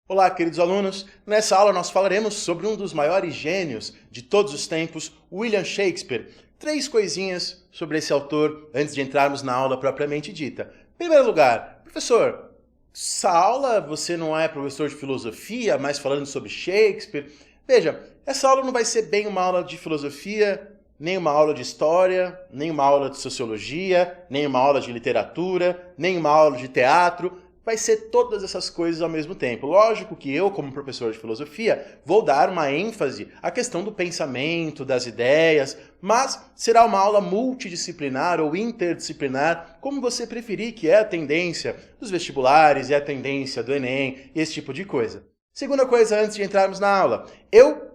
Olá, queridos alunos! Nessa aula nós falaremos sobre um dos maiores gênios de todos os tempos, William Shakespeare. 3 coisinhas sobre esse autor antes de entrarmos na aula propriamente dita. Em primeiro lugar, professor, essa aula você não é professor de filosofia, mas falando sobre Shakespeare. Veja, essa aula não vai ser bem uma aula de filosofia, nem uma aula de história, nem uma aula de sociologia, nem uma aula de literatura, nem uma aula de teatro. Vai ser todas essas coisas ao mesmo tempo. Lógico que eu, como professor de filosofia, vou dar uma ênfase à questão do pensamento, das ideias, mas será uma aula multidisciplinar ou interdisciplinar, como você preferir, que é a tendência dos vestibulares e a tendência do Enem, esse tipo de coisa. Segunda coisa, antes de entrarmos na aula, eu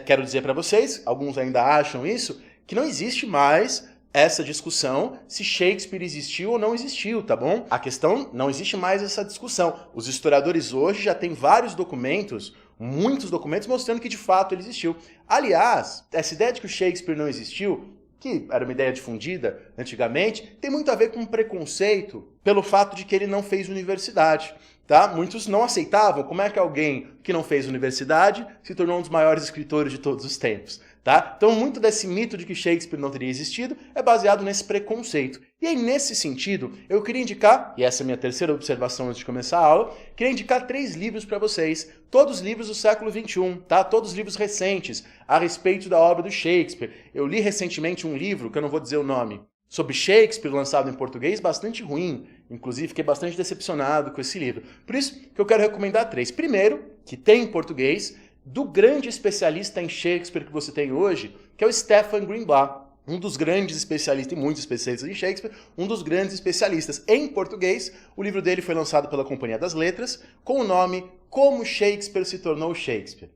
quero dizer para vocês, alguns ainda acham isso, que não existe mais essa discussão se Shakespeare existiu ou não existiu, tá bom? A questão, não existe mais essa discussão. Os historiadores hoje já têm vários documentos, muitos documentos, mostrando que de fato ele existiu. Aliás, essa ideia de que o Shakespeare não existiu, que era uma ideia difundida antigamente, tem muito a ver com um preconceito pelo fato de que ele não fez universidade. Tá? Muitos não aceitavam como é que alguém que não fez universidade se tornou um dos maiores escritores de todos os tempos. Tá? Então, muito desse mito de que Shakespeare não teria existido é baseado nesse preconceito. E aí, nesse sentido, eu queria indicar, e essa é a minha terceira observação antes de começar a aula, queria indicar 3 livros para vocês, todos livros do século XXI, tá? Todos livros recentes, a respeito da obra do Shakespeare. Eu li recentemente um livro, que eu não vou dizer o nome, sobre Shakespeare, lançado em português, bastante ruim. Inclusive, fiquei bastante decepcionado com esse livro. Por isso que eu quero recomendar 3. Primeiro, que tem em português, do grande especialista em Shakespeare que você tem hoje, que é o Stephen Greenblatt, um dos grandes especialistas, e muitos especialistas em Shakespeare, um dos grandes especialistas em português. O livro dele foi lançado pela Companhia das Letras, com o nome Como Shakespeare se tornou Shakespeare.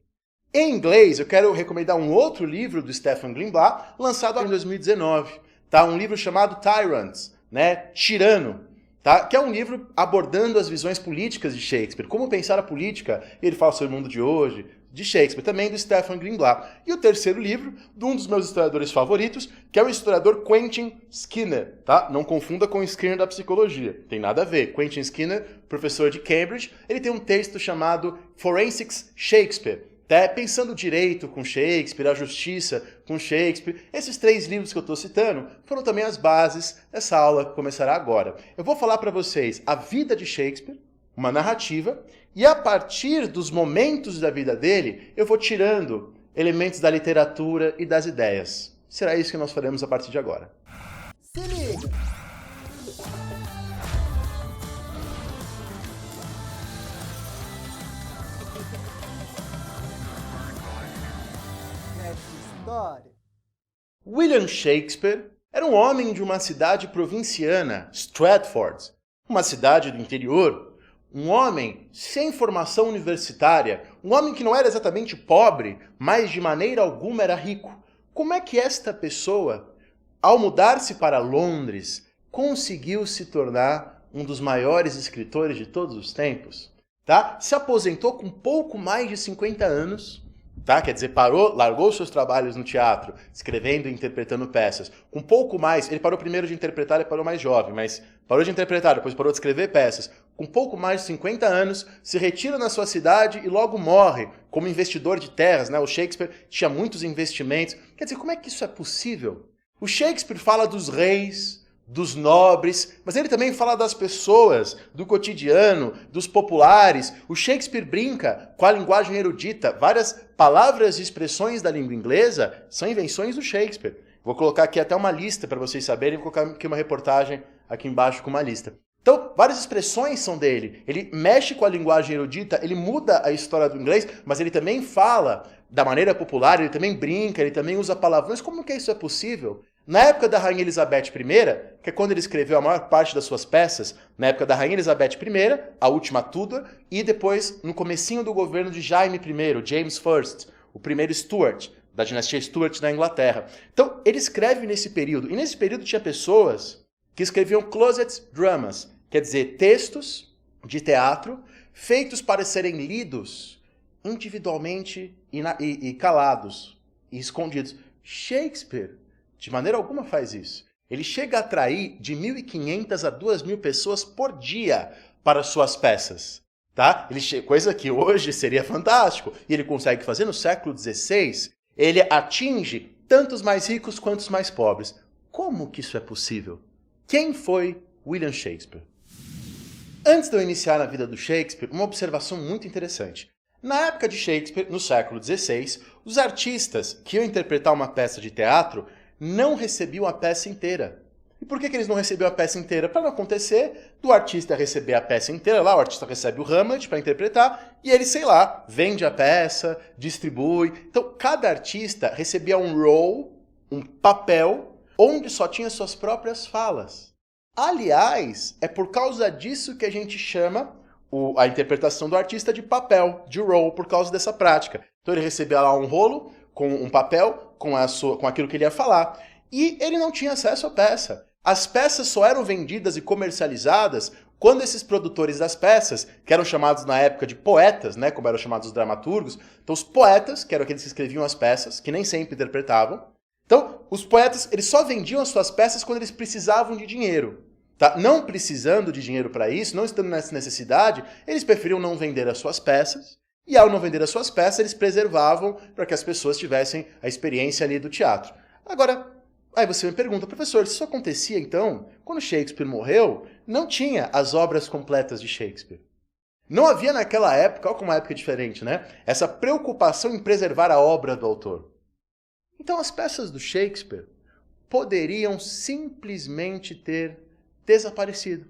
Em inglês, eu quero recomendar um outro livro do Stephen Greenblatt, lançado em 2019, tá? Um livro chamado Tyrants, né? Tirano. Tá? Que é um livro abordando as visões políticas de Shakespeare, como pensar a política, ele fala sobre o mundo de hoje, de Shakespeare, também do Stephen Greenblatt. E o terceiro livro, de um dos meus historiadores favoritos, que é o historiador Quentin Skinner. Tá? Não confunda com o Skinner da psicologia, tem nada a ver. Quentin Skinner, professor de Cambridge, ele tem um texto chamado Forensics Shakespeare. Tá? Pensando direito com Shakespeare, a justiça com Shakespeare. Esses 3 livros que eu estou citando foram também as bases dessa aula que começará agora. Eu vou falar para vocês a vida de Shakespeare, uma narrativa, e a partir dos momentos da vida dele, eu vou tirando elementos da literatura e das ideias. Será isso que nós faremos a partir de agora. Se liga! História. William Shakespeare era um homem de uma cidade provinciana, Stratford, uma cidade do interior, um homem sem formação universitária, um homem que não era exatamente pobre, mas de maneira alguma era rico. Como é que esta pessoa, ao mudar-se para Londres, conseguiu se tornar um dos maiores escritores de todos os tempos? Tá? Se aposentou com pouco mais de 50 anos, tá? Quer dizer, largou seus trabalhos no teatro, escrevendo e interpretando peças. Com pouco mais, ele parou primeiro de interpretar, ele parou mais jovem, mas parou de interpretar, depois parou de escrever peças. Com pouco mais de 50 anos, se retira na sua cidade e logo morre como investidor de terras, né? O Shakespeare tinha muitos investimentos. Quer dizer, como é que isso é possível? O Shakespeare fala dos reis, dos nobres, mas ele também fala das pessoas, do cotidiano, dos populares. O Shakespeare brinca com a linguagem erudita. Várias palavras e expressões da língua inglesa são invenções do Shakespeare. Vou colocar aqui até uma lista para vocês saberem, vou colocar aqui uma reportagem aqui embaixo com uma lista. Então, várias expressões são dele. Ele mexe com a linguagem erudita, ele muda a história do inglês, mas ele também fala da maneira popular, ele também brinca, ele também usa palavrões. Como que isso é possível? Na época da Rainha Elizabeth I, que é quando ele escreveu a maior parte das suas peças, na época da Rainha Elizabeth I, a última Tudor, e depois no comecinho do governo de Jaime I, James I, o primeiro Stuart, da dinastia Stuart na Inglaterra. Então, ele escreve nesse período, e nesse período tinha pessoas que escreviam closet dramas, quer dizer, textos de teatro feitos para serem lidos individualmente e calados e escondidos. Shakespeare de maneira alguma faz isso. Ele chega a atrair de 1.500 a 2.000 pessoas por dia para suas peças. tá? Coisa que hoje seria fantástico. E ele consegue fazer no século XVI. Ele atinge tanto os mais ricos quanto os mais pobres. Como que isso é possível? Quem foi William Shakespeare? Antes de eu iniciar na vida do Shakespeare, uma observação muito interessante. Na época de Shakespeare, no século XVI, os artistas que iam interpretar uma peça de teatro não recebiam a peça inteira. E por que eles não recebiam a peça inteira? Para não acontecer do artista receber a peça inteira, lá o artista recebe o Hamlet para interpretar, e ele, sei lá, vende a peça, distribui. Então, cada artista recebia um role, um papel, onde só tinha suas próprias falas. Aliás, é por causa disso que a gente chama a interpretação do artista de papel, de role, por causa dessa prática. Então ele recebia lá um rolo com um papel, com aquilo que ele ia falar, e ele não tinha acesso à peça. As peças só eram vendidas e comercializadas quando esses produtores das peças, que eram chamados na época de poetas, né, como eram chamados os dramaturgos, então os poetas, que eram aqueles que escreviam as peças, que nem sempre interpretavam, então os poetas eles só vendiam as suas peças quando eles precisavam de dinheiro. Tá? Não precisando de dinheiro para isso, não estando nessa necessidade, eles preferiam não vender as suas peças, e ao não vender as suas peças, eles preservavam para que as pessoas tivessem a experiência ali do teatro. Agora, aí você me pergunta, professor, se isso acontecia então, quando Shakespeare morreu, não tinha as obras completas de Shakespeare. Não havia naquela época, olha como uma época diferente, né? Essa preocupação em preservar a obra do autor. Então as peças do Shakespeare poderiam simplesmente ter desaparecido.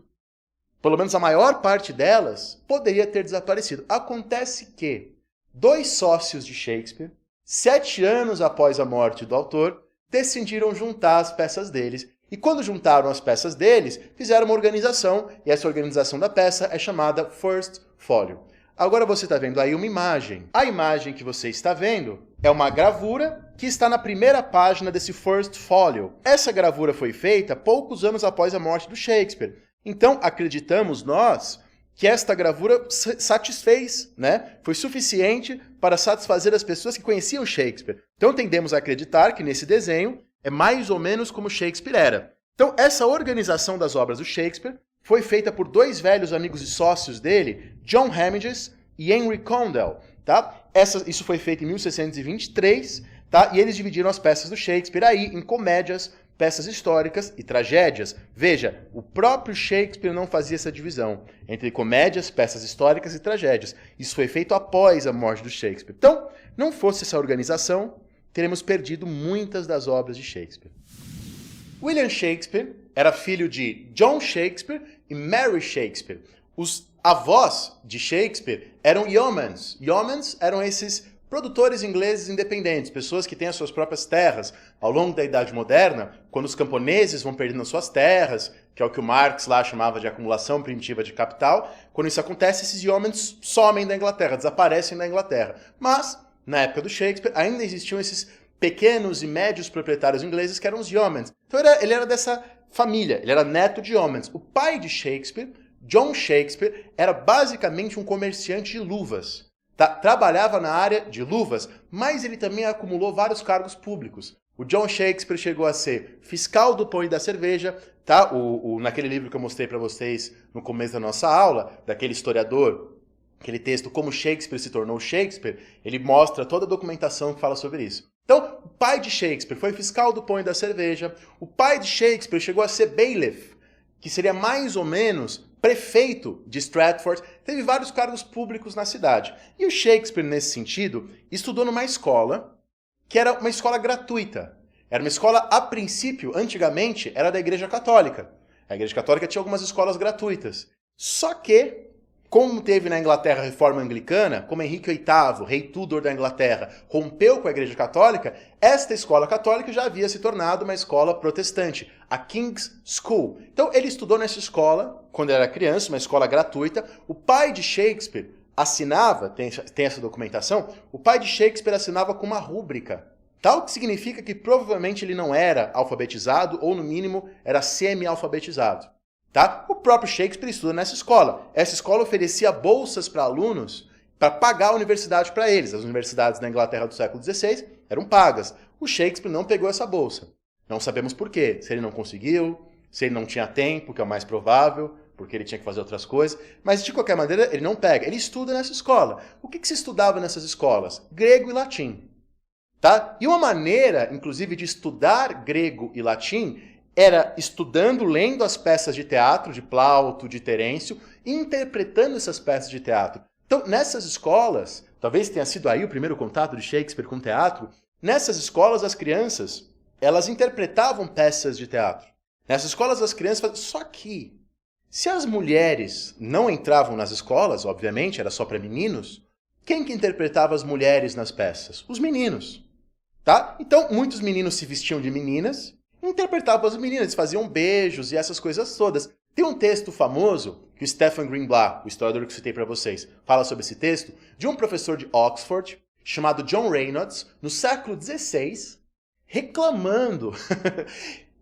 Pelo menos a maior parte delas poderia ter desaparecido. Acontece que 2 sócios de Shakespeare, 7 anos após a morte do autor, decidiram juntar as peças deles. E quando juntaram as peças deles, fizeram uma organização, e essa organização da peça é chamada First Folio. Agora você está vendo aí uma imagem. A imagem que você está vendo é uma gravura que está na primeira página desse First Folio. Essa gravura foi feita poucos anos após a morte do Shakespeare. Então, acreditamos nós que esta gravura satisfez, né? Foi suficiente para satisfazer as pessoas que conheciam Shakespeare. Então, tendemos a acreditar que nesse desenho é mais ou menos como Shakespeare era. Então, essa organização das obras do Shakespeare foi feita por 2 velhos amigos e sócios dele, John Hemingway e Henry Condell. Tá? Isso foi feito em 1623, tá? E eles dividiram as peças do Shakespeare aí em comédias, peças históricas e tragédias. Veja, o próprio Shakespeare não fazia essa divisão entre comédias, peças históricas e tragédias. Isso foi feito após a morte do Shakespeare. Então, não fosse essa organização, teremos perdido muitas das obras de Shakespeare. William Shakespeare era filho de John Shakespeare e Mary Shakespeare. Os avós de Shakespeare eram yeomen. Yeomen eram esses produtores ingleses independentes, pessoas que têm as suas próprias terras. Ao longo da Idade Moderna, quando os camponeses vão perdendo as suas terras, que é o que o Marx lá chamava de acumulação primitiva de capital, quando isso acontece, esses yeomens somem da Inglaterra, desaparecem da Inglaterra. Mas, na época do Shakespeare, ainda existiam esses pequenos e médios proprietários ingleses que eram os yeomen. Então ele era dessa família, ele era neto de yeomen. O pai de Shakespeare, John Shakespeare, era basicamente um comerciante de luvas. Trabalhava na área de luvas, mas ele também acumulou vários cargos públicos. O John Shakespeare chegou a ser fiscal do pão e da cerveja, tá? Naquele livro que eu mostrei para vocês no começo da nossa aula, daquele historiador, aquele texto Como Shakespeare se tornou Shakespeare, ele mostra toda a documentação que fala sobre isso. Então, o pai de Shakespeare foi fiscal do pão e da cerveja, o pai de Shakespeare chegou a ser bailiff, que seria mais ou menos prefeito de Stratford, teve vários cargos públicos na cidade. E o Shakespeare, nesse sentido, estudou numa escola que era uma escola gratuita. Era uma escola, a princípio, antigamente, era da Igreja Católica. A Igreja Católica tinha algumas escolas gratuitas. Só que, como teve na Inglaterra a Reforma Anglicana, como Henrique VIII, rei Tudor da Inglaterra, rompeu com a Igreja Católica, esta escola católica já havia se tornado uma escola protestante, a King's School. Então ele estudou nessa escola, quando era criança, uma escola gratuita. O pai de Shakespeare assinava, tem essa documentação, o pai de Shakespeare assinava com uma rúbrica. Tal que significa que provavelmente ele não era alfabetizado, ou no mínimo era semi-alfabetizado. Tá? O próprio Shakespeare estuda nessa escola. Essa escola oferecia bolsas para alunos para pagar a universidade para eles. As universidades na Inglaterra do século XVI eram pagas. O Shakespeare não pegou essa bolsa. Não sabemos por quê. Se ele não conseguiu, se ele não tinha tempo, que é o mais provável, porque ele tinha que fazer outras coisas, mas de qualquer maneira ele não pega, ele estuda nessa escola. O que se estudava nessas escolas? Grego e latim. Tá? E uma maneira, inclusive, de estudar grego e latim era estudando, lendo as peças de teatro, de Plauto, de Terêncio, e interpretando essas peças de teatro. Então, nessas escolas, talvez tenha sido aí o primeiro contato de Shakespeare com teatro, nessas escolas as crianças, elas interpretavam peças de teatro. Nessas escolas as crianças faziam... Só que, se as mulheres não entravam nas escolas, obviamente, era só para meninos, quem que interpretava as mulheres nas peças? Os meninos. Tá? Então, muitos meninos se vestiam de meninas, interpretavam as meninas, faziam beijos e essas coisas todas. Tem um texto famoso, que o Stephen Greenblatt, o historiador que eu citei para vocês, fala sobre esse texto, de um professor de Oxford, chamado John Reynolds, no século XVI, reclamando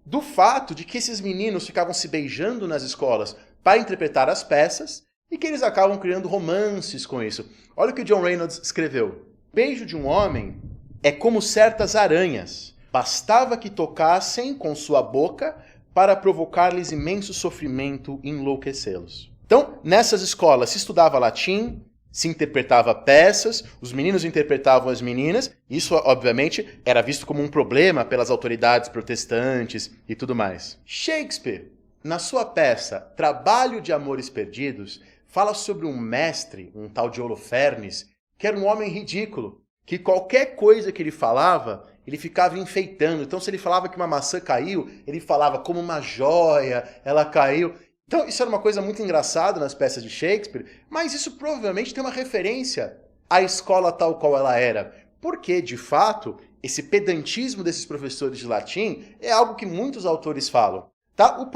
do fato de que esses meninos ficavam se beijando nas escolas para interpretar as peças e que eles acabam criando romances com isso. Olha o que o John Reynolds escreveu. Beijo de um homem é como certas aranhas. Bastava que tocassem com sua boca para provocar-lhes imenso sofrimento e enlouquecê-los. Então, nessas escolas se estudava latim, se interpretava peças, os meninos interpretavam as meninas. Isso, obviamente, era visto como um problema pelas autoridades protestantes e tudo mais. Shakespeare, na sua peça Trabalho de Amores Perdidos, fala sobre um mestre, um tal de Holofernes, que era um homem ridículo, que qualquer coisa que ele falava, ele ficava enfeitando. Então, se ele falava que uma maçã caiu, ele falava como uma joia, ela caiu. Então, isso era uma coisa muito engraçada nas peças de Shakespeare, mas isso provavelmente tem uma referência à escola tal qual ela era. Porque, de fato, esse pedantismo desses professores de latim é algo que muitos autores falam. Tá? O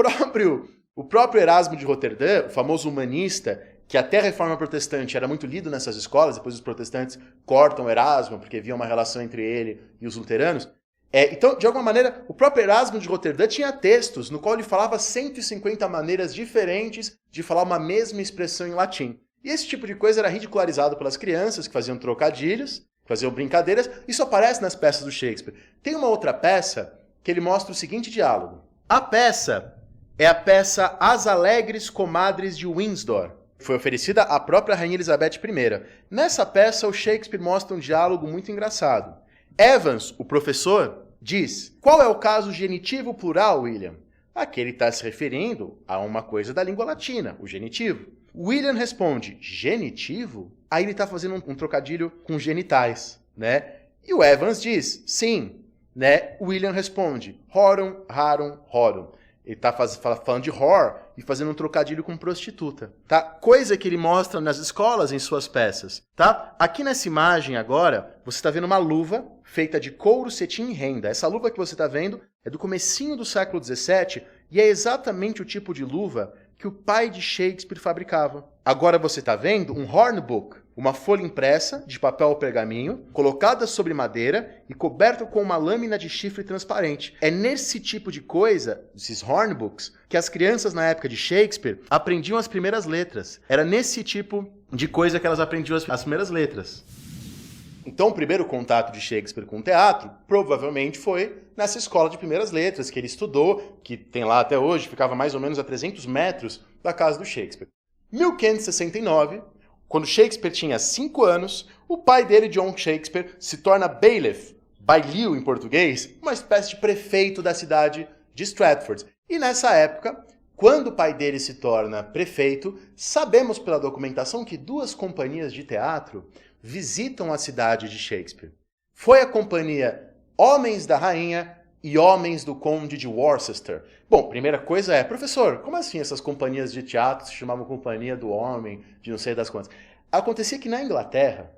próprio Erasmo de Roterdã, o famoso humanista, que até a Reforma Protestante era muito lido nessas escolas, depois os protestantes cortam Erasmo, porque havia uma relação entre ele e os luteranos. Então, de alguma maneira, o próprio Erasmo de Roterdã tinha textos no qual ele falava 150 maneiras diferentes de falar uma mesma expressão em latim. E esse tipo de coisa era ridicularizado pelas crianças, que faziam trocadilhos, que faziam brincadeiras. Isso aparece nas peças do Shakespeare. Tem uma outra peça que ele mostra o seguinte diálogo. A peça é a peça As Alegres Comadres de Windsor. Foi oferecida à própria Rainha Elizabeth I. Nessa peça, o Shakespeare mostra um diálogo muito engraçado. Evans, o professor, diz: qual é o caso genitivo plural, William? Aqui ele está se referindo a uma coisa da língua latina, o genitivo. William responde: genitivo? Aí ele está fazendo um trocadilho com genitais, né? E o Evans diz: sim, né? William responde: horum, harum, horum. Ele está falando de whore e fazendo um trocadilho com prostituta, tá? Coisa que ele mostra nas escolas em suas peças, tá? Aqui nessa imagem agora, você está vendo uma luva feita de couro, cetim e renda. Essa luva que você está vendo é do comecinho do século XVII e é exatamente o tipo de luva que o pai de Shakespeare fabricava. Agora você está vendo um hornbook, uma folha impressa de papel ou pergaminho, colocada sobre madeira e coberta com uma lâmina de chifre transparente. É nesse tipo de coisa, esses hornbooks, que as crianças na época de Shakespeare aprendiam as primeiras letras. Era nesse tipo de coisa que elas aprendiam as primeiras letras. Então, o primeiro contato de Shakespeare com o teatro provavelmente foi nessa escola de primeiras letras que ele estudou, que tem lá até hoje, ficava mais ou menos a 300 metros da casa do Shakespeare. 1569, quando Shakespeare tinha 5 anos, o pai dele, John Shakespeare, se torna bailiff, bailio em português, uma espécie de prefeito da cidade de Stratford. E nessa época, quando o pai dele se torna prefeito, sabemos pela documentação que 2 companhias de teatro visitam a cidade de Shakespeare. Foi a companhia Homens da Rainha e Homens do Conde de Worcester. Bom, primeira coisa é, professor, como assim essas companhias de teatro se chamavam Companhia do Homem, de não sei das quantas? Acontecia que na Inglaterra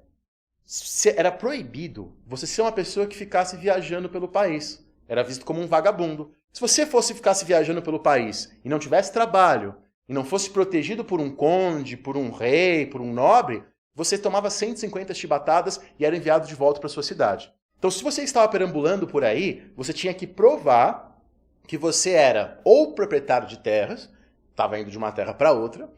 era proibido você ser uma pessoa que ficasse viajando pelo país. Era visto como um vagabundo. Se você ficasse viajando pelo país e não tivesse trabalho, e não fosse protegido por um conde, por um rei, por um nobre, você tomava 150 chibatadas e era enviado de volta para sua cidade. Então, se você estava perambulando por aí, você tinha que provar que você era ou proprietário de terras, estava indo de uma terra para outra,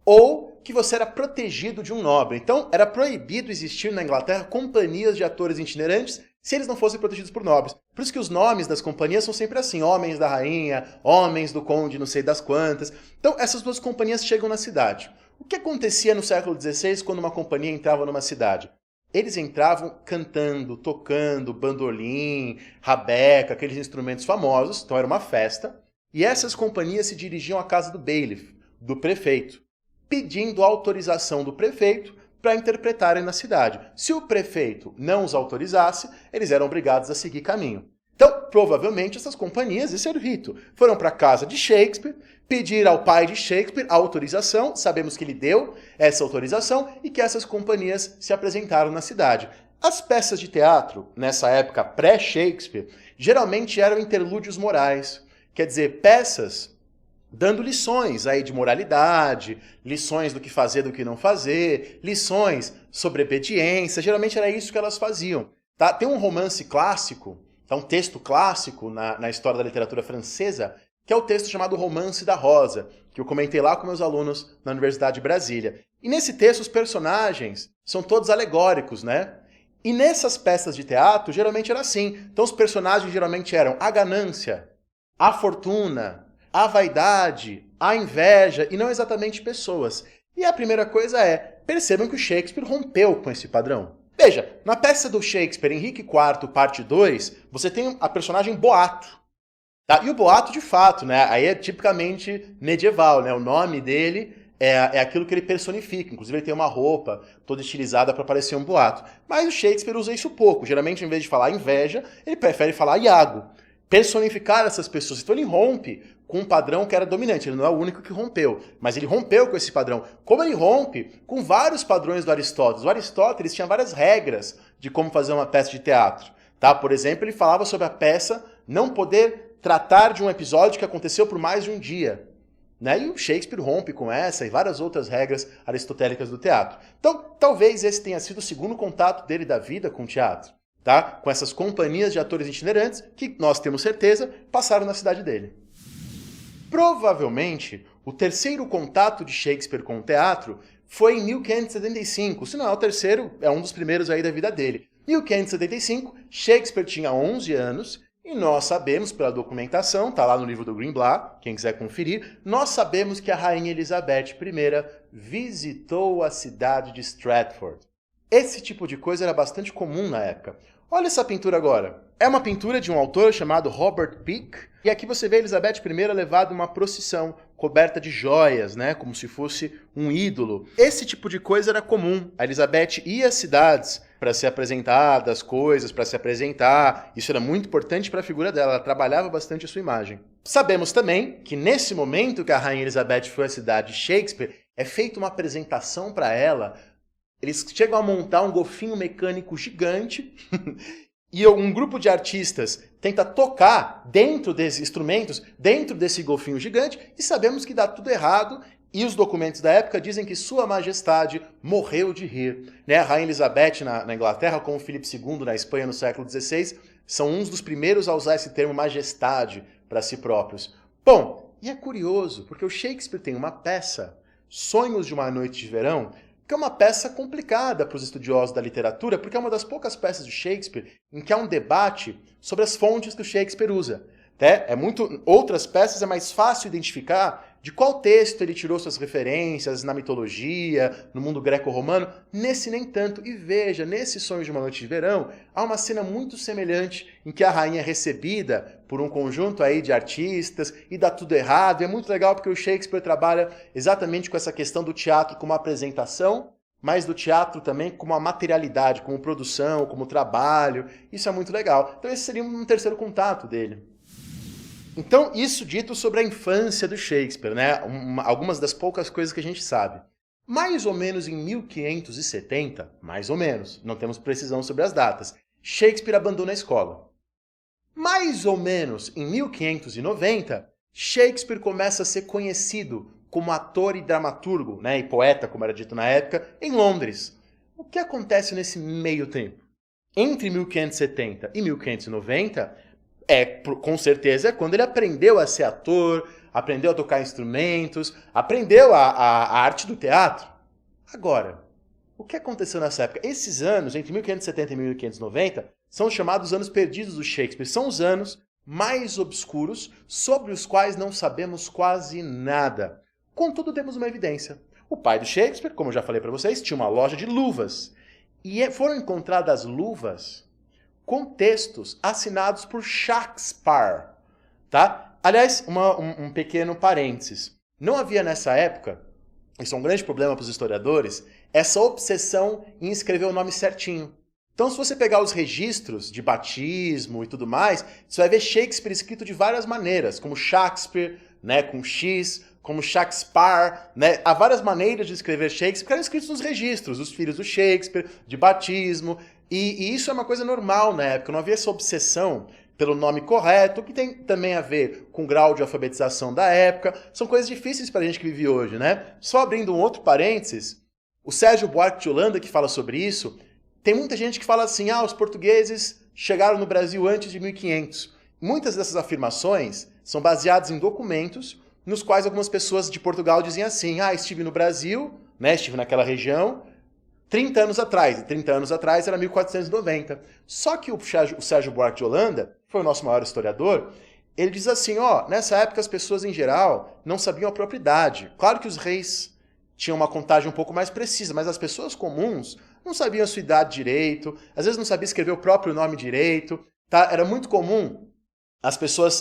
ou que você era protegido de um nobre. Então, era proibido existir na Inglaterra companhias de atores itinerantes se eles não fossem protegidos por nobres. Por isso que os nomes das companhias são sempre assim, homens da rainha, homens do conde não sei das quantas. Então essas duas companhias chegam na cidade. O que acontecia no século XVI quando uma companhia entrava numa cidade? Eles entravam cantando, tocando bandolim, rabeca, aqueles instrumentos famosos, então era uma festa. E essas companhias se dirigiam à casa do bailiff, do prefeito, pedindo autorização do prefeito para interpretarem na cidade. Se o prefeito não os autorizasse, eles eram obrigados a seguir caminho. Então, provavelmente, essas companhias, esse era o rito, foram para a casa de Shakespeare, pedir ao pai de Shakespeare a autorização, sabemos que ele deu essa autorização e que essas companhias se apresentaram na cidade. As peças de teatro, nessa época pré-Shakespeare, geralmente eram interlúdios morais, quer dizer, peças dando lições aí de moralidade, lições do que fazer, do que não fazer, lições sobre obediência, geralmente era isso que elas faziam. Tá? Tem um romance clássico, tá? Um texto clássico na história da literatura francesa, que é o texto chamado Romance da Rosa, que eu comentei lá com meus alunos na Universidade de Brasília. E nesse texto os personagens são todos alegóricos, né? E nessas peças de teatro geralmente era assim. Então os personagens geralmente eram a ganância, a fortuna, a vaidade, a inveja, e não exatamente pessoas. E a primeira coisa é, percebam que o Shakespeare rompeu com esse padrão. Veja, na peça do Shakespeare, Henrique IV, parte 2, você tem a personagem Boato. Tá? E o Boato, de fato, né? Aí é tipicamente medieval, né? O nome dele é aquilo que ele personifica. Inclusive ele tem uma roupa toda estilizada para parecer um boato. Mas o Shakespeare usa isso pouco. Geralmente, em vez de falar inveja, ele prefere falar Iago. Personificar essas pessoas. Então ele rompe com um padrão que era dominante. Ele não é o único que rompeu, mas ele rompeu com esse padrão. Como ele rompe com vários padrões do Aristóteles. O Aristóteles tinha várias regras de como fazer uma peça de teatro. Tá? Por exemplo, ele falava sobre a peça não poder tratar de um episódio que aconteceu por mais de um dia. Né? E o Shakespeare rompe com essa e várias outras regras aristotélicas do teatro. Então, talvez esse tenha sido o segundo contato dele da vida com o teatro. Tá? Com essas companhias de atores itinerantes que, nós temos certeza, passaram na cidade dele. Provavelmente, o terceiro contato de Shakespeare com o teatro foi em 1575. Se não é o terceiro, é um dos primeiros aí da vida dele. Em 1575, Shakespeare tinha 11 anos e nós sabemos, pela documentação, está lá no livro do Greenblatt, quem quiser conferir, nós sabemos que a rainha Elizabeth I visitou a cidade de Stratford. Esse tipo de coisa era bastante comum na época. Olha essa pintura agora. É uma pintura de um autor chamado Robert Peake. E aqui você vê Elizabeth I levada em uma procissão, coberta de joias, né? Como se fosse um ídolo. Esse tipo de coisa era comum. A Elizabeth ia às cidades para se apresentar, das coisas, para se apresentar. Isso era muito importante para a figura dela. Ela trabalhava bastante a sua imagem. Sabemos também que nesse momento que a rainha Elizabeth foi à cidade de Shakespeare, é feita uma apresentação para ela. Eles chegam a montar um golfinho mecânico gigante e um grupo de artistas tenta tocar dentro desses instrumentos, dentro desse golfinho gigante, e sabemos que dá tudo errado, e os documentos da época dizem que Sua Majestade morreu de rir. Né? A Rainha Elizabeth na Inglaterra, como Filipe II na Espanha no século XVI, são uns dos primeiros a usar esse termo majestade para si próprios. Bom, e é curioso, porque o Shakespeare tem uma peça, Sonhos de uma Noite de Verão, que é uma peça complicada para os estudiosos da literatura, porque é uma das poucas peças de Shakespeare em que há um debate sobre as fontes que o Shakespeare usa. Né? Outras peças é mais fácil identificar de qual texto ele tirou suas referências na mitologia, no mundo greco-romano. Nesse nem tanto. E veja, nesse Sonhos de uma Noite de Verão, há uma cena muito semelhante em que a rainha é recebida por um conjunto aí de artistas e dá tudo errado. E é muito legal porque o Shakespeare trabalha exatamente com essa questão do teatro como apresentação, mas do teatro também como uma materialidade, como produção, como trabalho. Isso é muito legal. Então esse seria um terceiro contato dele. Então, isso dito sobre a infância do Shakespeare, né? Algumas das poucas coisas que a gente sabe. Mais ou menos em 1570, mais ou menos, não temos precisão sobre as datas, Shakespeare abandona a escola. Mais ou menos em 1590, Shakespeare começa a ser conhecido como ator e dramaturgo, né? E poeta, como era dito na época, em Londres. O que acontece nesse meio tempo? Entre 1570 e 1590, com certeza, é quando ele aprendeu a ser ator, aprendeu a tocar instrumentos, aprendeu a arte do teatro. Agora, o O que aconteceu nessa época? Esses anos, entre 1570 e 1590, são os chamados anos perdidos do Shakespeare. São os anos mais obscuros, sobre os quais não sabemos quase nada. Contudo, temos uma evidência. O pai do Shakespeare, como eu já falei para vocês, tinha uma loja de luvas. E foram encontradas luvas com textos assinados por Shakespeare. Tá? Aliás, um pequeno parênteses. Não havia nessa época, isso é um grande problema para os historiadores, essa obsessão em escrever o nome certinho. Então, se você pegar os registros de batismo e tudo mais, você vai ver Shakespeare escrito de várias maneiras, como Shakespeare, né, com X, como Shakespeare, né? Há várias maneiras de escrever Shakespeare que eram escritos nos registros, os filhos do Shakespeare, de batismo, e isso é uma coisa normal na época, não havia essa obsessão pelo nome correto, que tem também a ver com o grau de alfabetização da época, são coisas difíceis para a gente que vive hoje, né? Só abrindo um outro parênteses, o Sérgio Buarque de Holanda, que fala sobre isso, tem muita gente que fala assim, os portugueses chegaram no Brasil antes de 1500. Muitas dessas afirmações são baseadas em documentos nos quais algumas pessoas de Portugal dizem assim, estive no Brasil, né, estive naquela região, 30 anos atrás, e 30 anos atrás era 1490. Só que o Sérgio Buarque de Holanda, foi o nosso maior historiador, ele diz assim, nessa época as pessoas em geral não sabiam a propriedade. Claro que os reis tinham uma contagem um pouco mais precisa, mas as pessoas comuns não sabiam a sua idade direito, às vezes não sabiam escrever o próprio nome direito, tá? Era muito comum,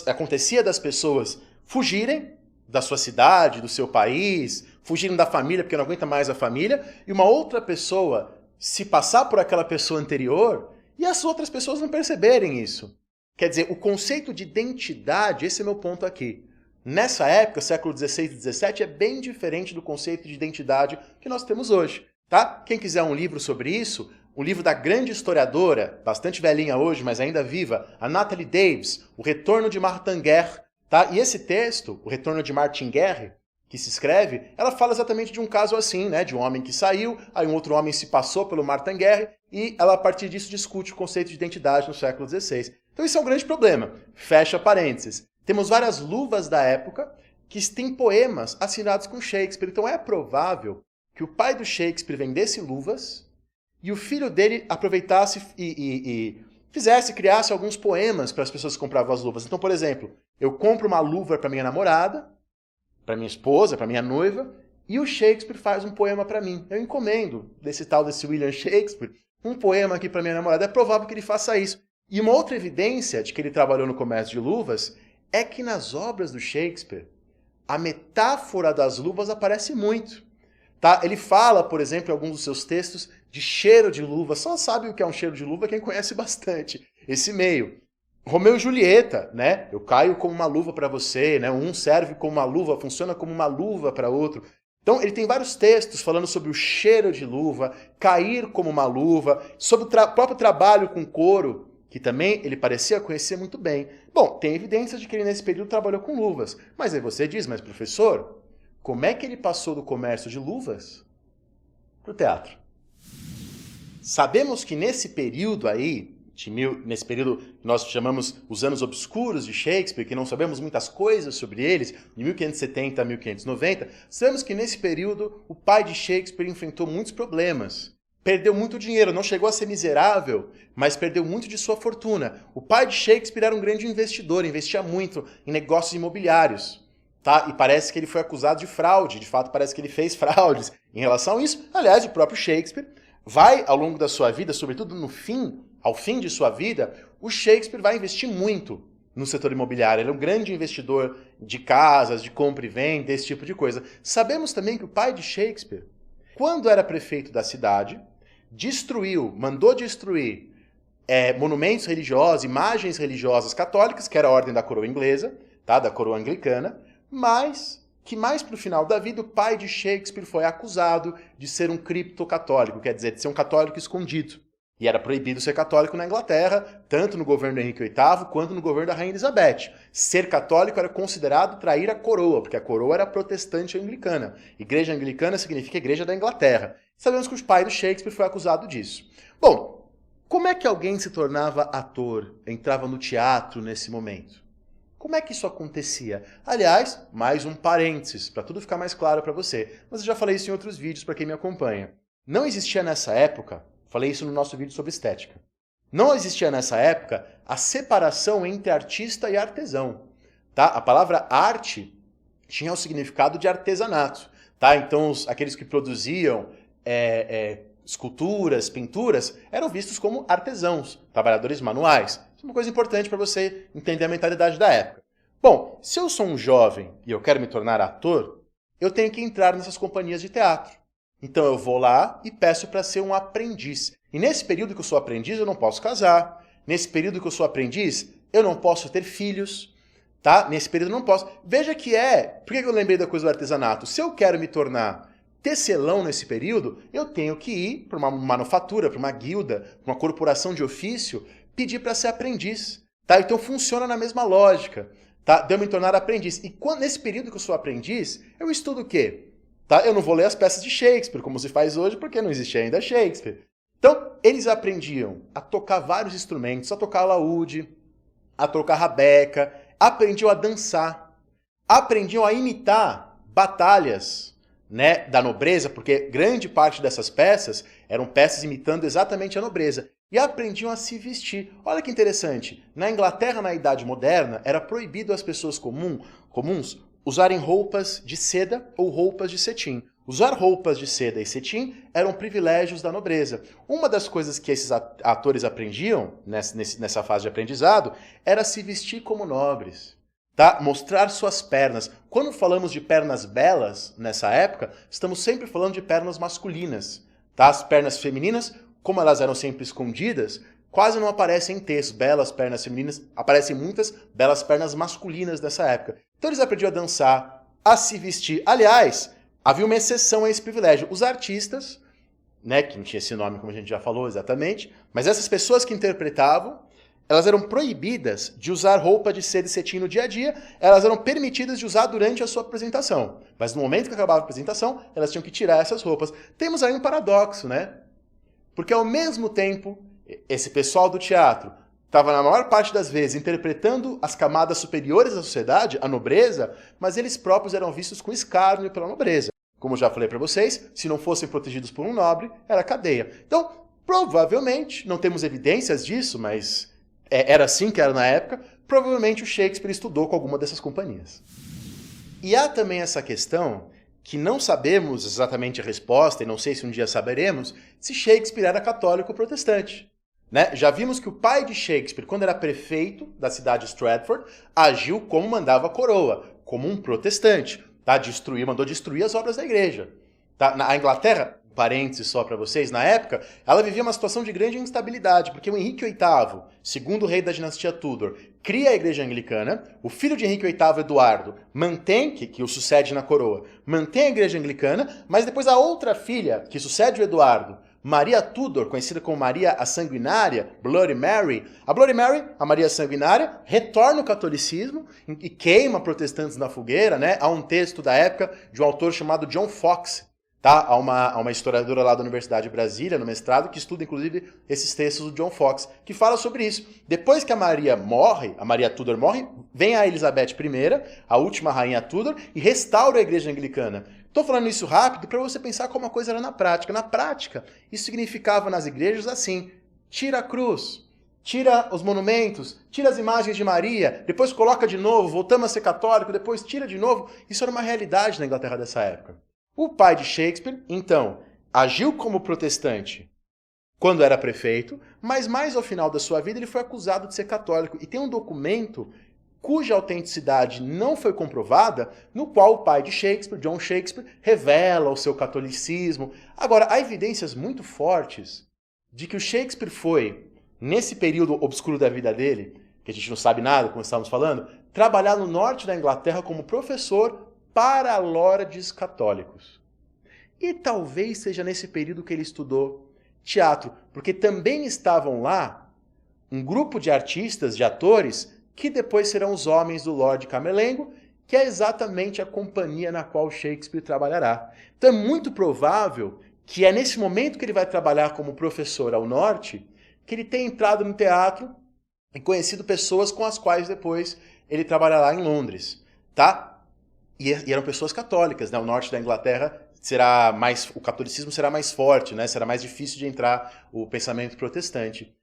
acontecia das pessoas fugirem da sua cidade, do seu país, fugirem da família porque não aguenta mais a família, e uma outra pessoa se passar por aquela pessoa anterior e as outras pessoas não perceberem isso. Quer dizer, o conceito de identidade, esse é meu ponto aqui. Nessa época, século XVI e XVII, é bem diferente do conceito de identidade que nós temos hoje. Tá? Quem quiser um livro sobre isso, um livro da grande historiadora, bastante velhinha hoje, mas ainda viva, a Natalie Davis, O Retorno de Martin Guerre. Tá? E esse texto, O Retorno de Martin Guerre, que se escreve, ela fala exatamente de um caso assim, né? De um homem que saiu, aí um outro homem se passou pelo Martin Guerre, e ela a partir disso discute o conceito de identidade no século XVI. Então isso é um grande problema. Fecha parênteses. Temos várias luvas da época que têm poemas assinados com Shakespeare. Então é provável que o pai do Shakespeare vendesse luvas e o filho dele aproveitasse e criasse alguns poemas para as pessoas que compravam as luvas. Então, por exemplo, eu compro uma luva para minha namorada, para minha esposa, para minha noiva, e o Shakespeare faz um poema para mim. Eu encomendo desse William Shakespeare um poema aqui para minha namorada. É provável que ele faça isso. E uma outra evidência de que ele trabalhou no comércio de luvas é que nas obras do Shakespeare, a metáfora das luvas aparece muito. Tá? Ele fala, por exemplo, em alguns dos seus textos, de cheiro de luva. Só sabe o que é um cheiro de luva quem conhece bastante esse meio. Romeu e Julieta, né? Eu caio como uma luva para você, né? Um serve como uma luva, funciona como uma luva para outro. Então, ele tem vários textos falando sobre o cheiro de luva, cair como uma luva, sobre o próprio trabalho com couro, que também ele parecia conhecer muito bem. Bom, tem evidências de que ele nesse período trabalhou com luvas. Mas aí você diz, mas professor, como é que ele passou do comércio de luvas para o teatro? Sabemos que nesse período aí, nesse período que nós chamamos os anos obscuros de Shakespeare, que não sabemos muitas coisas sobre eles, de 1570 a 1590, sabemos que nesse período o pai de Shakespeare enfrentou muitos problemas. Perdeu muito dinheiro, não chegou a ser miserável, mas perdeu muito de sua fortuna. O pai de Shakespeare era um grande investidor, investia muito em negócios imobiliários. Tá? E parece que ele foi acusado de fraude, de fato parece que ele fez fraudes em relação a isso. Aliás, o próprio Shakespeare vai, ao longo da sua vida, sobretudo ao fim de sua vida, o Shakespeare vai investir muito no setor imobiliário. Ele é um grande investidor de casas, de compra e venda, esse tipo de coisa. Sabemos também que o pai de Shakespeare, quando era prefeito da cidade, mandou destruir monumentos religiosos, imagens religiosas católicas, que era a ordem da coroa inglesa, tá? Da coroa anglicana, mas que mais para o final da vida o pai de Shakespeare foi acusado de ser um criptocatólico, quer dizer, de ser um católico escondido. E era proibido ser católico na Inglaterra, tanto no governo do Henrique VIII quanto no governo da Rainha Elizabeth. Ser católico era considerado trair a coroa, porque a coroa era protestante anglicana. Igreja anglicana significa Igreja da Inglaterra. Sabemos que o pai do Shakespeare foi acusado disso. Bom, como é que alguém se tornava ator, entrava no teatro nesse momento? Como é que isso acontecia? Aliás, mais um parênteses, para tudo ficar mais claro para você. Mas eu já falei isso em outros vídeos para quem me acompanha. Não existia nessa época, falei isso no nosso vídeo sobre estética, não existia nessa época a separação entre artista e artesão. Tá? A palavra arte tinha o significado de artesanato. Tá? Então, aqueles que produziam esculturas, pinturas, eram vistos como artesãos, trabalhadores manuais. Isso é uma coisa importante para você entender a mentalidade da época. Bom, se eu sou um jovem e eu quero me tornar ator, eu tenho que entrar nessas companhias de teatro. Então eu vou lá e peço para ser um aprendiz. E nesse período que eu sou aprendiz, eu não posso casar. Nesse período que eu sou aprendiz, eu não posso ter filhos. Tá? Nesse período eu não posso. Veja que por que eu lembrei da coisa do artesanato? Se eu quero me tornar tecelão nesse período, eu tenho que ir para uma manufatura, para uma guilda, para uma corporação de ofício, pedir para ser aprendiz. Tá? Então funciona na mesma lógica. Tá? De eu me tornar aprendiz. E nesse período que eu sou aprendiz, eu estudo o quê? Tá? Eu não vou ler as peças de Shakespeare, como se faz hoje, porque não existia ainda Shakespeare. Então, eles aprendiam a tocar vários instrumentos, a tocar alaúde, a tocar rabeca, aprendiam a dançar, aprendiam a imitar batalhas, né, da nobreza, porque grande parte dessas peças eram peças imitando exatamente a nobreza. E aprendiam a se vestir. Olha que interessante, na Inglaterra, na Idade Moderna, era proibido às pessoas comuns usarem roupas de seda ou roupas de cetim. Usar roupas de seda e cetim eram privilégios da nobreza. Uma das coisas que esses atores aprendiam nessa fase de aprendizado era se vestir como nobres, tá? Mostrar suas pernas. Quando falamos de pernas belas nessa época, estamos sempre falando de pernas masculinas. Tá? As pernas femininas, como elas eram sempre escondidas, quase não aparecem em textos. Belas pernas femininas, aparecem muitas belas pernas masculinas dessa época. Então eles aprendiam a dançar, a se vestir. Aliás, havia uma exceção a esse privilégio. Os artistas, né, que não tinha esse nome como a gente já falou exatamente, mas essas pessoas que interpretavam, elas eram proibidas de usar roupa de seda e cetim no dia a dia, elas eram permitidas de usar durante a sua apresentação. Mas no momento que acabava a apresentação, elas tinham que tirar essas roupas. Temos aí um paradoxo, né? Porque ao mesmo tempo, esse pessoal do teatro estava na maior parte das vezes interpretando as camadas superiores da sociedade, a nobreza, mas eles próprios eram vistos com escárnio pela nobreza. Como eu já falei para vocês, se não fossem protegidos por um nobre, era cadeia. Então, provavelmente, não temos evidências disso, mas era assim que era na época, provavelmente o Shakespeare estudou com alguma dessas companhias. E há também essa questão que não sabemos exatamente a resposta, e não sei se um dia saberemos, se Shakespeare era católico ou protestante. Né? Já vimos que o pai de Shakespeare, quando era prefeito da cidade de Stratford, agiu como mandava a coroa, como um protestante. Tá? Mandou destruir as obras da igreja. Tá? A Inglaterra, parênteses só para vocês, na época, ela vivia uma situação de grande instabilidade, porque o Henrique VIII, segundo rei da dinastia Tudor, cria a igreja anglicana, o filho de Henrique VIII, Eduardo, mantém, que o sucede na coroa, mantém a igreja anglicana, mas depois a outra filha, que sucede o Eduardo, Maria Tudor, conhecida como Maria a Sanguinária, Bloody Mary, a Maria Sanguinária, retorna ao catolicismo e queima protestantes na fogueira, né? Há um texto da época de um autor chamado John Foxe, tá? Há uma historiadora lá da Universidade de Brasília, no mestrado, que estuda inclusive esses textos do John Foxe, que fala sobre isso. Depois que a Maria Tudor morre, vem a Elizabeth I, a última rainha Tudor, e restaura a igreja anglicana. Estou falando isso rápido para você pensar como a coisa era na prática. Na prática, isso significava nas igrejas assim: tira a cruz, tira os monumentos, tira as imagens de Maria, depois coloca de novo, voltamos a ser católico, depois tira de novo. Isso era uma realidade na Inglaterra dessa época. O pai de Shakespeare, então, agiu como protestante quando era prefeito, mas mais ao final da sua vida ele foi acusado de ser católico. E tem um documento cuja autenticidade não foi comprovada, no qual o pai de Shakespeare, John Shakespeare, revela o seu catolicismo. Agora, há evidências muito fortes de que o Shakespeare foi, nesse período obscuro da vida dele, que a gente não sabe nada, como estávamos falando, trabalhar no norte da Inglaterra como professor para lordes católicos. E talvez seja nesse período que ele estudou teatro, porque também estavam lá um grupo de artistas, de atores, que depois serão os homens do Lord Camerlengo, que é exatamente a companhia na qual Shakespeare trabalhará. Então é muito provável que é nesse momento que ele vai trabalhar como professor ao norte, que ele tenha entrado no teatro e conhecido pessoas com as quais depois ele trabalhará em Londres. Tá? E eram pessoas católicas, né? O norte da Inglaterra o catolicismo será mais forte, né? Será mais difícil de entrar o pensamento protestante.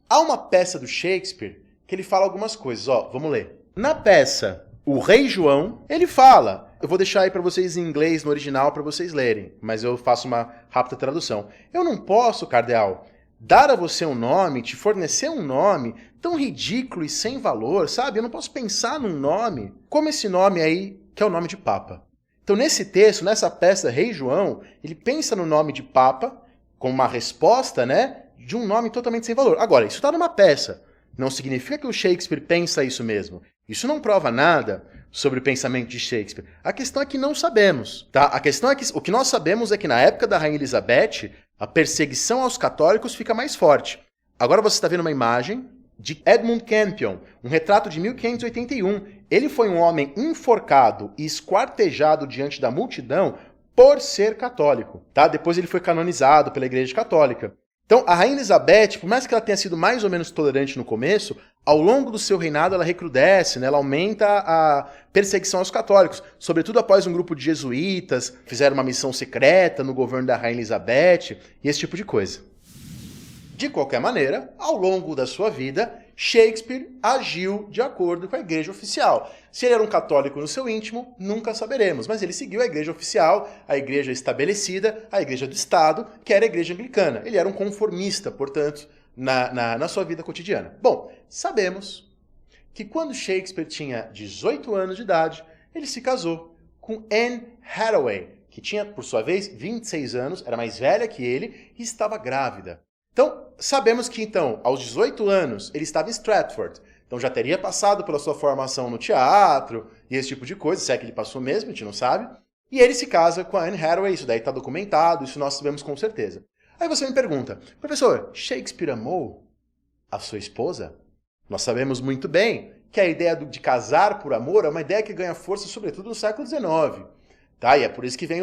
Há uma peça do Shakespeare que ele fala algumas coisas, vamos ler. Na peça O Rei João, ele fala, eu vou deixar aí para vocês em inglês no original para vocês lerem, mas eu faço uma rápida tradução. Eu não posso, cardeal, dar a você um nome, te fornecer um nome tão ridículo e sem valor, sabe? Eu não posso pensar num nome como esse nome aí, que é o nome de Papa. Então, nesse texto, nessa peça Rei João, ele pensa no nome de Papa como uma resposta, né, de um nome totalmente sem valor. Agora, isso está numa peça. Não significa que o Shakespeare pensa isso mesmo. Isso não prova nada sobre o pensamento de Shakespeare. A questão é que não sabemos, tá? A questão é que o que nós sabemos é que na época da Rainha Elizabeth, a perseguição aos católicos fica mais forte. Agora você está vendo uma imagem de Edmund Campion, um retrato de 1581. Ele foi um homem enforcado e esquartejado diante da multidão por ser católico, tá? Depois ele foi canonizado pela Igreja Católica. Então, a Rainha Elizabeth, por mais que ela tenha sido mais ou menos tolerante no começo, ao longo do seu reinado ela recrudesce, né? Ela aumenta a perseguição aos católicos, sobretudo após um grupo de jesuítas, fizeram uma missão secreta no governo da Rainha Elizabeth e esse tipo de coisa. De qualquer maneira, ao longo da sua vida, Shakespeare agiu de acordo com a igreja oficial. Se ele era um católico no seu íntimo, nunca saberemos, mas ele seguiu a igreja oficial, a igreja estabelecida, a igreja do Estado, que era a igreja anglicana. Ele era um conformista, portanto, na sua vida cotidiana. Bom, sabemos que quando Shakespeare tinha 18 anos de idade, ele se casou com Anne Hathaway, que tinha, por sua vez, 26 anos, era mais velha que ele e estava grávida. Então, sabemos que, então, aos 18 anos, ele estava em Stratford. Então, já teria passado pela sua formação no teatro e esse tipo de coisa, se é que ele passou mesmo, a gente não sabe. E ele se casa com a Anne Hathaway, isso daí está documentado, isso nós sabemos com certeza. Aí você me pergunta, professor, Shakespeare amou a sua esposa? Nós sabemos muito bem que a ideia de casar por amor é uma ideia que ganha força, sobretudo, no século XIX. Tá? E é por isso que vem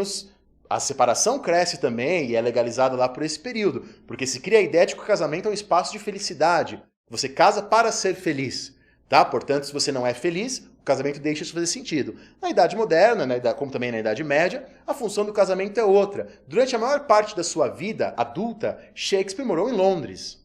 a separação cresce também e é legalizada lá por esse período, porque se cria a ideia de que o casamento é um espaço de felicidade. Você casa para ser feliz, tá? Portanto, se você não é feliz, o casamento deixa de fazer sentido. Na Idade Moderna, como também na Idade Média, a função do casamento é outra. Durante a maior parte da sua vida adulta, Shakespeare morou em Londres.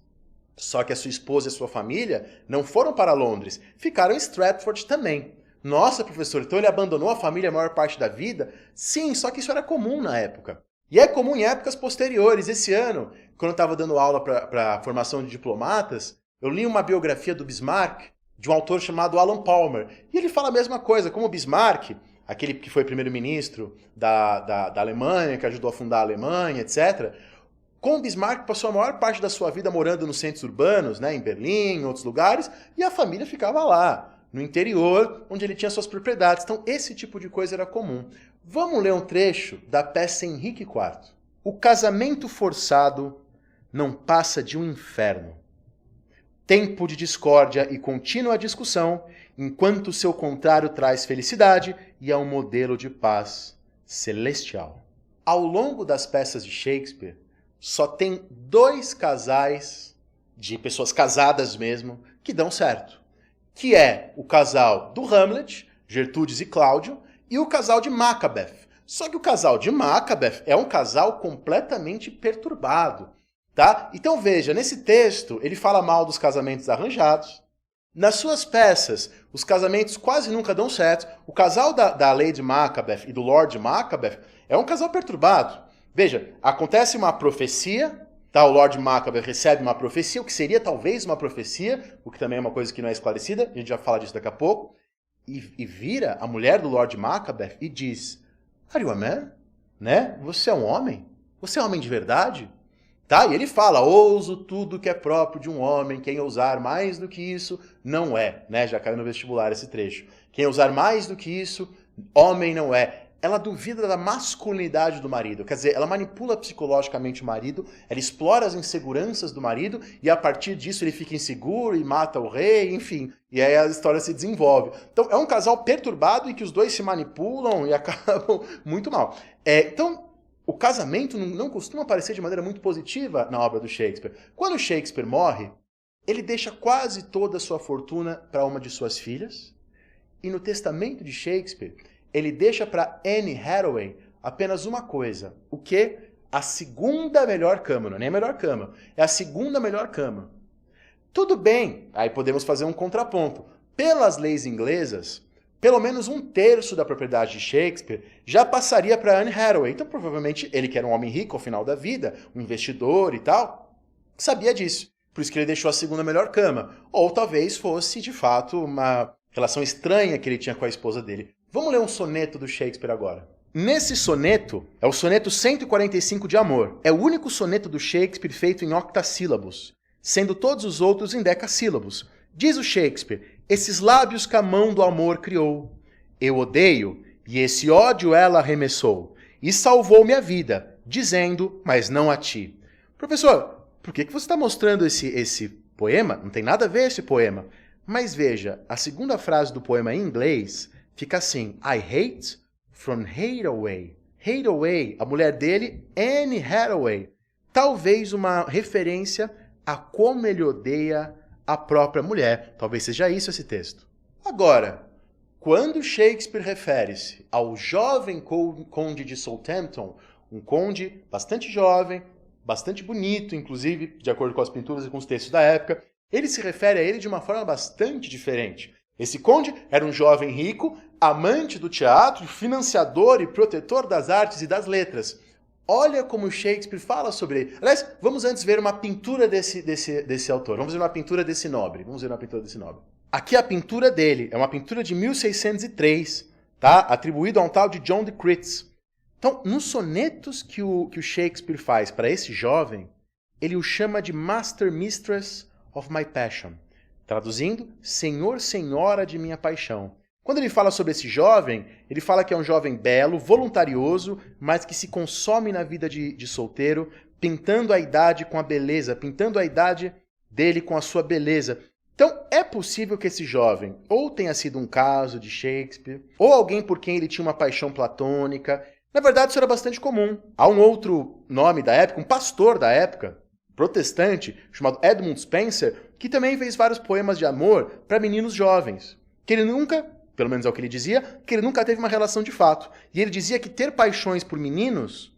Só que a sua esposa e a sua família não foram para Londres, ficaram em Stratford também. Nossa, professor, então ele abandonou a família a maior parte da vida? Sim, só que isso era comum na época. E é comum em épocas posteriores. Esse ano, quando eu estava dando aula para a formação de diplomatas, eu li uma biografia do Bismarck, de um autor chamado Alan Palmer. E ele fala a mesma coisa, como o Bismarck, aquele que foi primeiro-ministro da Alemanha, que ajudou a fundar a Alemanha, etc., com o Bismarck passou a maior parte da sua vida morando nos centros urbanos, né, em Berlim, em outros lugares, e a família ficava lá, no interior, onde ele tinha suas propriedades. Então, esse tipo de coisa era comum. Vamos ler um trecho da peça Henrique IV. O casamento forçado não passa de um inferno. Tempo de discórdia e contínua discussão, enquanto seu contrário traz felicidade e é um modelo de paz celestial. Ao longo das peças de Shakespeare, só tem 2 casais de pessoas casadas mesmo que dão certo. Que é o casal do Hamlet, Gertrudes e Cláudio, e o casal de Macbeth. Só que o casal de Macbeth é um casal completamente perturbado, tá? Então veja, nesse texto ele fala mal dos casamentos arranjados. Nas suas peças, os casamentos quase nunca dão certo. O casal da Lady Macbeth e do Lord Macbeth é um casal perturbado. Veja, acontece uma profecia. Tá, o Lord Macbeth recebe uma profecia, o que seria talvez uma profecia, o que também é uma coisa que não é esclarecida, a gente já fala disso daqui a pouco, e vira a mulher do Lord Macbeth e diz, Are you a man? Né? Você é um homem? Você é um homem de verdade? Tá? E ele fala, ouso tudo que é próprio de um homem, quem ousar mais do que isso, não é. Né? Já caiu no vestibular esse trecho. Quem ousar mais do que isso, homem não é. Ela duvida da masculinidade do marido, quer dizer, ela manipula psicologicamente o marido, ela explora as inseguranças do marido e a partir disso ele fica inseguro e mata o rei, enfim, e aí a história se desenvolve. Então é um casal perturbado e que os dois se manipulam e acabam muito mal. Então o casamento não costuma aparecer de maneira muito positiva na obra do Shakespeare. Quando Shakespeare morre, ele deixa quase toda a sua fortuna para uma de suas filhas e no testamento de Shakespeare ele deixa para Anne Hathaway apenas uma coisa. O quê? A segunda melhor cama, não é nem a melhor cama, é a segunda melhor cama. Tudo bem, aí podemos fazer um contraponto. Pelas leis inglesas, pelo menos 1/3 da propriedade de Shakespeare já passaria para Anne Hathaway. Então, provavelmente, ele que era um homem rico ao final da vida, um investidor e tal, sabia disso. Por isso que ele deixou a segunda melhor cama. Ou talvez fosse, de fato, uma relação estranha que ele tinha com a esposa dele. Vamos ler um soneto do Shakespeare agora. Nesse soneto, é o soneto 145 de amor. É o único soneto do Shakespeare feito em octassílabos, sendo todos os outros em decassílabos. Diz o Shakespeare, esses lábios que a mão do amor criou. Eu odeio, e esse ódio ela arremessou, e salvou-me a vida, dizendo, mas não a ti. Professor, por que você está mostrando esse poema? Não tem nada a ver esse poema. Mas veja, a segunda frase do poema em inglês fica assim, I hate from Hathaway. Hathaway, a mulher dele, Anne Hathaway. Talvez uma referência a como ele odeia a própria mulher. Talvez seja isso esse texto. Agora, quando Shakespeare refere-se ao jovem conde de Southampton, um conde bastante jovem, bastante bonito, inclusive, de acordo com as pinturas e com os textos da época, ele se refere a ele de uma forma bastante diferente. Esse conde era um jovem rico, amante do teatro, financiador e protetor das artes e das letras. Olha como Shakespeare fala sobre ele. Aliás, vamos antes ver uma pintura desse autor. Vamos ver uma pintura desse nobre. Aqui a pintura dele é uma pintura de 1603, tá? Atribuída a um tal de John de Critz. Então, nos sonetos que o Shakespeare faz para esse jovem, ele o chama de Master Mistress of My Passion. Traduzindo, Senhor, Senhora de minha paixão. Quando ele fala sobre esse jovem, ele fala que é um jovem belo, voluntarioso, mas que se consome na vida de solteiro, pintando a idade com a beleza, pintando a idade dele com a sua beleza. Então, é possível que esse jovem ou tenha sido um caso de Shakespeare, ou alguém por quem ele tinha uma paixão platônica. Na verdade, isso era bastante comum. Há um outro nome da época, um pastor da época, protestante, chamado Edmund Spencer, que também fez vários poemas de amor para meninos jovens, que ele nunca, pelo menos é o que ele dizia, que ele nunca teve uma relação de fato. E ele dizia que ter paixões por meninos,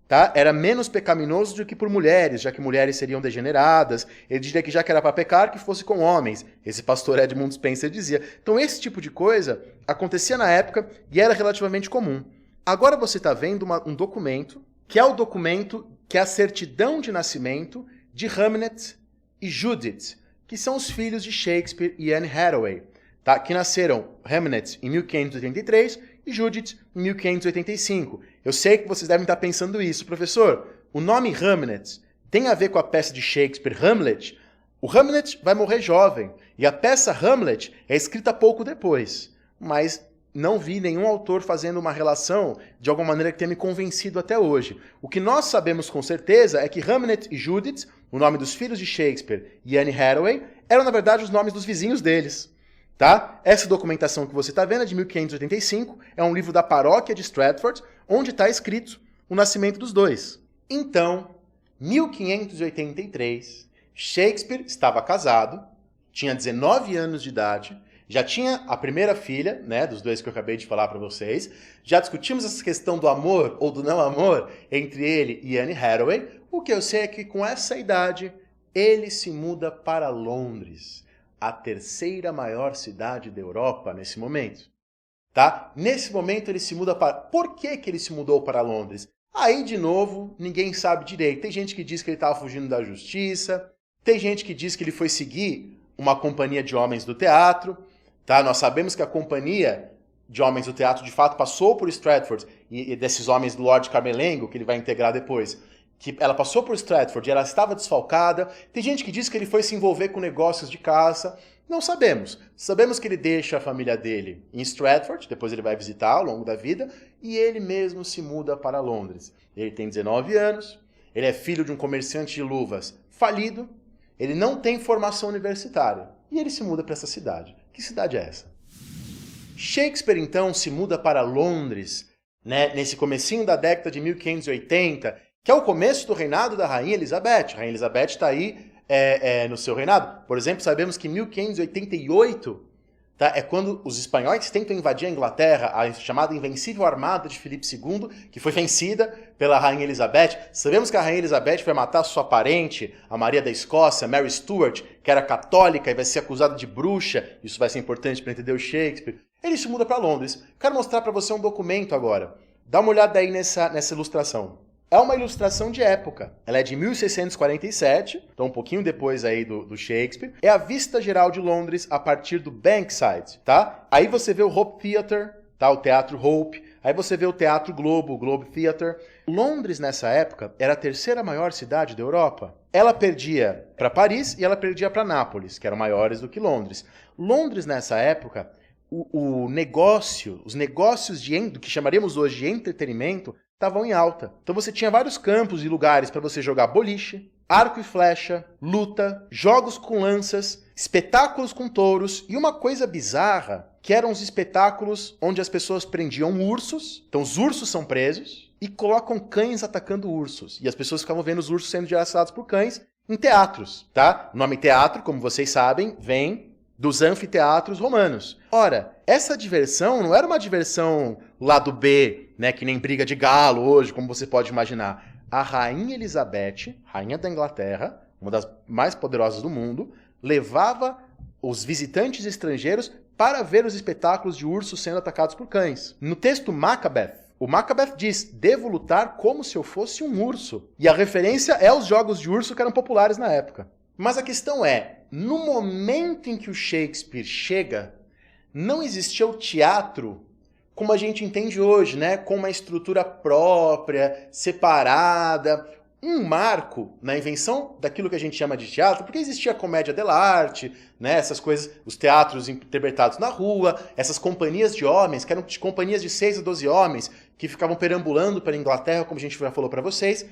tá, era menos pecaminoso do que por mulheres, já que mulheres seriam degeneradas. Ele dizia que já que era para pecar, que fosse com homens. Esse pastor Edmund Spencer dizia. Então esse tipo de coisa acontecia na época e era relativamente comum. Agora você está vendo um documento, que é o documento que é a certidão de nascimento de Hamlet e Judith, que são os filhos de Shakespeare e Anne Hathaway, tá? Que nasceram Hamlet em 1583 e Judith em 1585. Eu sei que vocês devem estar pensando isso. Professor, o nome Hamlet tem a ver com a peça de Shakespeare Hamlet? O Hamlet vai morrer jovem e a peça Hamlet é escrita pouco depois, mas não vi nenhum autor fazendo uma relação de alguma maneira que tenha me convencido até hoje. O que nós sabemos com certeza é que Hamlet e Judith, o nome dos filhos de Shakespeare e Anne Hathaway, eram na verdade os nomes dos vizinhos deles. Tá? Essa documentação que você está vendo é de 1585, é um livro da paróquia de Stratford, onde está escrito o nascimento dos dois. Então, 1583, Shakespeare estava casado, tinha 19 anos de idade, já tinha a primeira filha, né, dos dois que eu acabei de falar para vocês. Já discutimos essa questão do amor ou do não amor entre ele e Anne Hathaway. O que eu sei é que com essa idade ele se muda para Londres, a terceira maior cidade da Europa nesse momento. Tá? Nesse momento ele se muda para... Por que ele se mudou para Londres? Aí, de novo, ninguém sabe direito. Tem gente que diz que ele estava fugindo da justiça. Tem gente que diz que ele foi seguir uma companhia de homens do teatro. Tá? Nós sabemos que a companhia de homens do teatro, de fato, passou por Stratford, e desses homens do Lord Carmelengo, que ele vai integrar depois, que ela passou por Stratford e ela estava desfalcada. Tem gente que diz que ele foi se envolver com negócios de caça. Não sabemos. Sabemos que ele deixa a família dele em Stratford, depois ele vai visitar ao longo da vida, e ele mesmo se muda para Londres. Ele tem 19 anos, ele é filho de um comerciante de luvas falido, ele não tem formação universitária, e ele se muda para essa cidade. Que cidade é essa? Shakespeare, então, se muda para Londres, né, nesse comecinho da década de 1580, que é o começo do reinado da Rainha Elizabeth. A Rainha Elizabeth está aí no seu reinado. Por exemplo, sabemos que em 1588 Tá? É quando os espanhóis tentam invadir a Inglaterra, a chamada Invencível Armada de Filipe II, que foi vencida pela Rainha Elizabeth. Sabemos que a Rainha Elizabeth vai matar sua parente, a Maria da Escócia, Mary Stuart, que era católica e vai ser acusada de bruxa. Isso vai ser importante para entender o Shakespeare. Ele se muda para Londres. Quero mostrar para você um documento agora. Dá uma olhada aí nessa ilustração. É uma ilustração de época. Ela é de 1647, então um pouquinho depois aí do Shakespeare. É a vista geral de Londres a partir do Bankside, tá? Aí você vê o Hope Theatre, tá? O Teatro Hope. Aí você vê o Teatro Globo, o Globe Theatre. Londres, nessa época, era a terceira maior cidade da Europa. Ela perdia para Paris e ela perdia para Nápoles, que eram maiores do que Londres. Londres, nessa época, os negócios do que chamaríamos hoje de entretenimento, estavam em alta. Então você tinha vários campos e lugares para você jogar boliche, arco e flecha, luta, jogos com lanças, espetáculos com touros e uma coisa bizarra, que eram os espetáculos onde as pessoas prendiam ursos, então os ursos são presos, e colocam cães atacando ursos. E as pessoas ficavam vendo os ursos sendo dilacedados por cães em teatros, tá? O nome teatro, como vocês sabem, vem dos anfiteatros romanos. Ora, essa diversão não era uma diversão lado B, né, que nem briga de galo hoje, como você pode imaginar. A Rainha Elizabeth, rainha da Inglaterra, uma das mais poderosas do mundo, levava os visitantes estrangeiros para ver os espetáculos de ursos sendo atacados por cães. No texto Macbeth, o Macbeth diz: devo lutar como se eu fosse um urso. E a referência é aos jogos de urso que eram populares na época. Mas a questão é, no momento em que o Shakespeare chega, não existia o teatro como a gente entende hoje, né? Com uma estrutura própria, separada. Um marco na invenção daquilo que a gente chama de teatro, porque existia a comédia dell'arte, né? Essas coisas, os teatros interpretados na rua, essas companhias de homens, que eram companhias de 6 a 12 homens, que ficavam perambulando pela Inglaterra, como a gente já falou para vocês.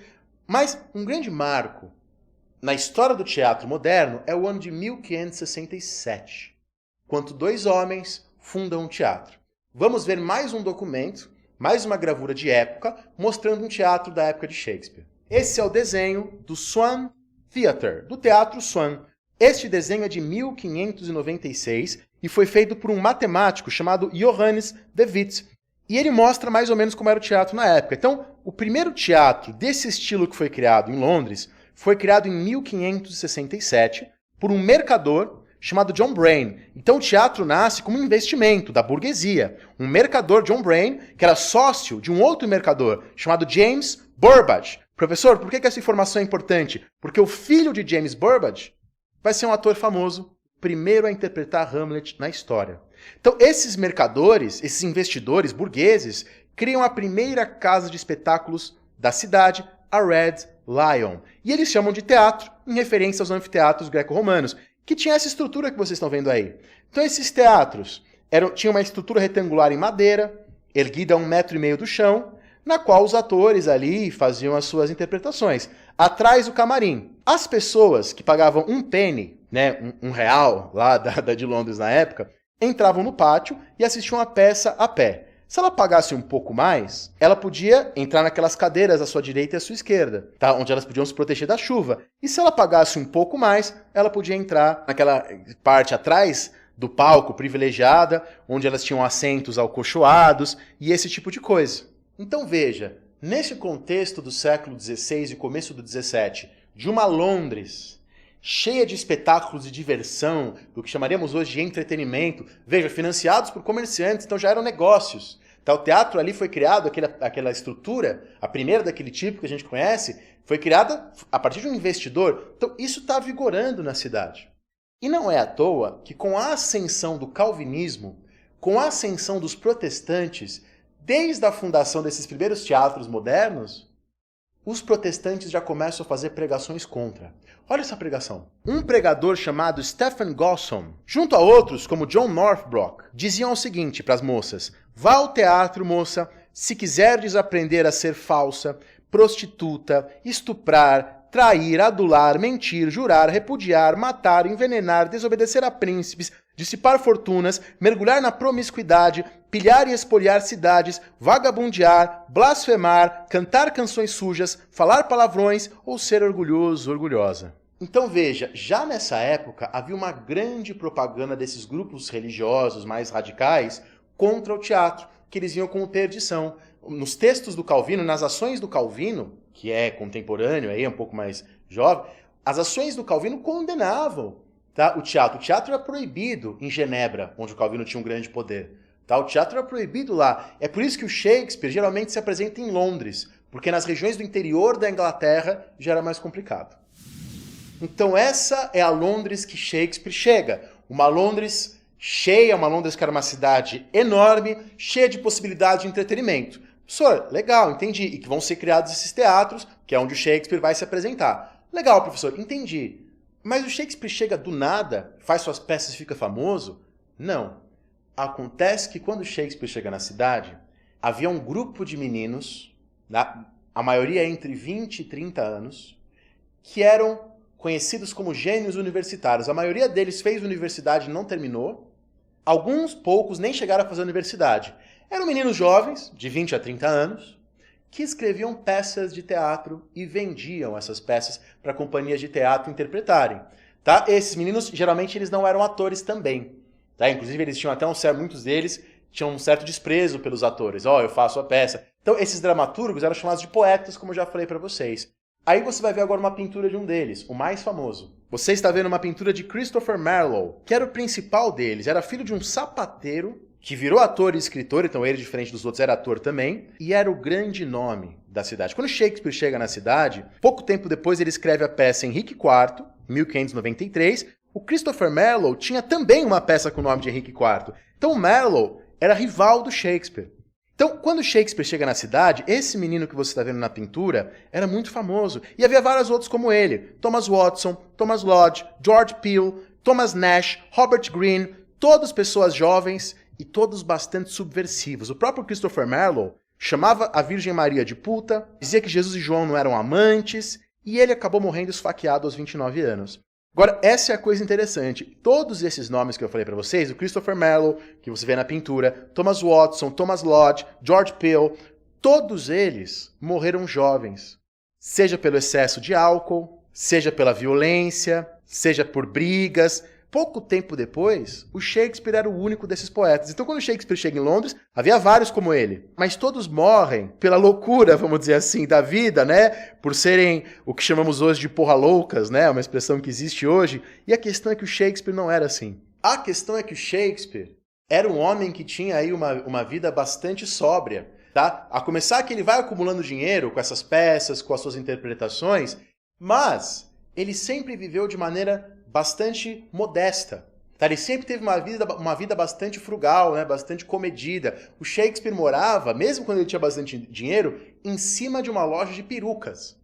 Mas um grande marco na história do teatro moderno é o ano de 1567, quando 2 homens fundam um teatro. Vamos ver mais um documento, mais uma gravura de época, mostrando um teatro da época de Shakespeare. Esse é o desenho do Swan Theatre, do Teatro Swan. Este desenho é de 1596 e foi feito por um matemático chamado Johannes de Witt. E ele mostra mais ou menos como era o teatro na época. Então, o primeiro teatro desse estilo que foi criado em Londres foi criado em 1567 por um mercador chamado John Brain. Então o teatro nasce como um investimento da burguesia. Um mercador, John Brain, que era sócio de um outro mercador chamado James Burbage. Professor, por que essa informação é importante? Porque o filho de James Burbage vai ser um ator famoso, primeiro a interpretar Hamlet na história. Então esses mercadores, esses investidores burgueses, criam a primeira casa de espetáculos da cidade, a Red Lion. E eles chamam de teatro em referência aos anfiteatros greco-romanos, que tinha essa estrutura que vocês estão vendo aí. Então esses teatros tinham uma estrutura retangular em madeira, erguida a 1,5 metro do chão, na qual os atores ali faziam as suas interpretações. Atrás do camarim. As pessoas que pagavam um penny, né, um real lá de Londres na época, entravam no pátio e assistiam a peça a pé. Se ela pagasse um pouco mais, ela podia entrar naquelas cadeiras à sua direita e à sua esquerda, tá? Onde elas podiam se proteger da chuva. E se ela pagasse um pouco mais, ela podia entrar naquela parte atrás do palco privilegiada, onde elas tinham assentos alcochoados e esse tipo de coisa. Então veja, nesse contexto do século XVI e começo do XVII, de uma Londres cheia de espetáculos de diversão, do que chamaríamos hoje de entretenimento, veja, financiados por comerciantes, então já eram negócios. Então, o teatro ali foi criado, aquela estrutura, a primeira daquele tipo que a gente conhece, foi criada a partir de um investidor. Então, isso está vigorando na cidade. E não é à toa que com a ascensão do calvinismo, com a ascensão dos protestantes, desde a fundação desses primeiros teatros modernos, os protestantes já começam a fazer pregações contra. Olha essa pregação. Um pregador chamado Stephen Gosson, junto a outros como John Northbrook, diziam o seguinte para as moças: vá ao teatro, moça, se quiserdes aprender a ser falsa, prostituta, estuprar, trair, adular, mentir, jurar, repudiar, matar, envenenar, desobedecer a príncipes, dissipar fortunas, mergulhar na promiscuidade, pilhar e espoliar cidades, vagabundear, blasfemar, cantar canções sujas, falar palavrões ou ser orgulhoso, orgulhosa. Então veja, já nessa época havia uma grande propaganda desses grupos religiosos mais radicais contra o teatro, que eles viam como perdição. Nos textos do Calvino, nas ações do Calvino, que é contemporâneo, aí é um pouco mais jovem, as ações do Calvino condenavam, tá, o teatro. O teatro era proibido em Genebra, onde o Calvino tinha um grande poder. Tá? O teatro era proibido lá. É por isso que o Shakespeare geralmente se apresenta em Londres, porque nas regiões do interior da Inglaterra já era mais complicado. Então essa é a Londres que Shakespeare chega. Uma Londres cheia, uma Londres que era uma cidade enorme, cheia de possibilidade de entretenimento. Professor, legal, entendi. E que vão ser criados esses teatros, que é onde o Shakespeare vai se apresentar. Legal, professor, entendi. Mas o Shakespeare chega do nada, faz suas peças e fica famoso? Não. Acontece que quando Shakespeare chega na cidade, havia um grupo de meninos, a maioria entre 20 e 30 anos, que eram conhecidos como gênios universitários. A maioria deles fez universidade e não terminou. Alguns, poucos, nem chegaram a fazer universidade. Eram meninos jovens, de 20 a 30 anos, que escreviam peças de teatro e vendiam essas peças para companhias de teatro interpretarem. Tá? Esses meninos, geralmente, eles não eram atores também. Tá? Inclusive, eles tinham até muitos deles tinham um certo desprezo pelos atores. Eu faço a peça. Então, esses dramaturgos eram chamados de poetas, como eu já falei para vocês. Aí você vai ver agora uma pintura de um deles, o mais famoso. Você está vendo uma pintura de Christopher Marlowe, que era o principal deles. Era filho de um sapateiro, que virou ator e escritor, então ele, diferente dos outros, era ator também, e era o grande nome da cidade. Quando Shakespeare chega na cidade, pouco tempo depois ele escreve a peça Henrique IV, 1593. O Christopher Marlowe tinha também uma peça com o nome de Henrique IV. Então o Marlowe era rival do Shakespeare. Então, quando Shakespeare chega na cidade, esse menino que você está vendo na pintura era muito famoso. E havia vários outros como ele. Thomas Watson, Thomas Lodge, George Peele, Thomas Nash, Robert Greene, todas pessoas jovens e todos bastante subversivos. O próprio Christopher Marlowe chamava a Virgem Maria de puta, dizia que Jesus e João não eram amantes, e ele acabou morrendo esfaqueado aos 29 anos. Agora, essa é a coisa interessante. Todos esses nomes que eu falei para vocês, o Christopher Marlowe, que você vê na pintura, Thomas Watson, Thomas Lodge, George Peele, todos eles morreram jovens. Seja pelo excesso de álcool, seja pela violência, seja por brigas. Pouco tempo depois, o Shakespeare era o único desses poetas. Então, quando Shakespeare chega em Londres, havia vários como ele. Mas todos morrem pela loucura, vamos dizer assim, da vida, né? Por serem o que chamamos hoje de porra loucas, né? Uma expressão que existe hoje. E a questão é que o Shakespeare não era assim. A questão é que o Shakespeare era um homem que tinha aí uma vida bastante sóbria, tá? A começar que ele vai acumulando dinheiro com essas peças, com as suas interpretações, mas ele sempre viveu de maneira bastante modesta. Tá? Ele sempre teve uma vida bastante frugal, né? Bastante comedida. O Shakespeare morava, mesmo quando ele tinha bastante dinheiro, em cima de uma loja de perucas.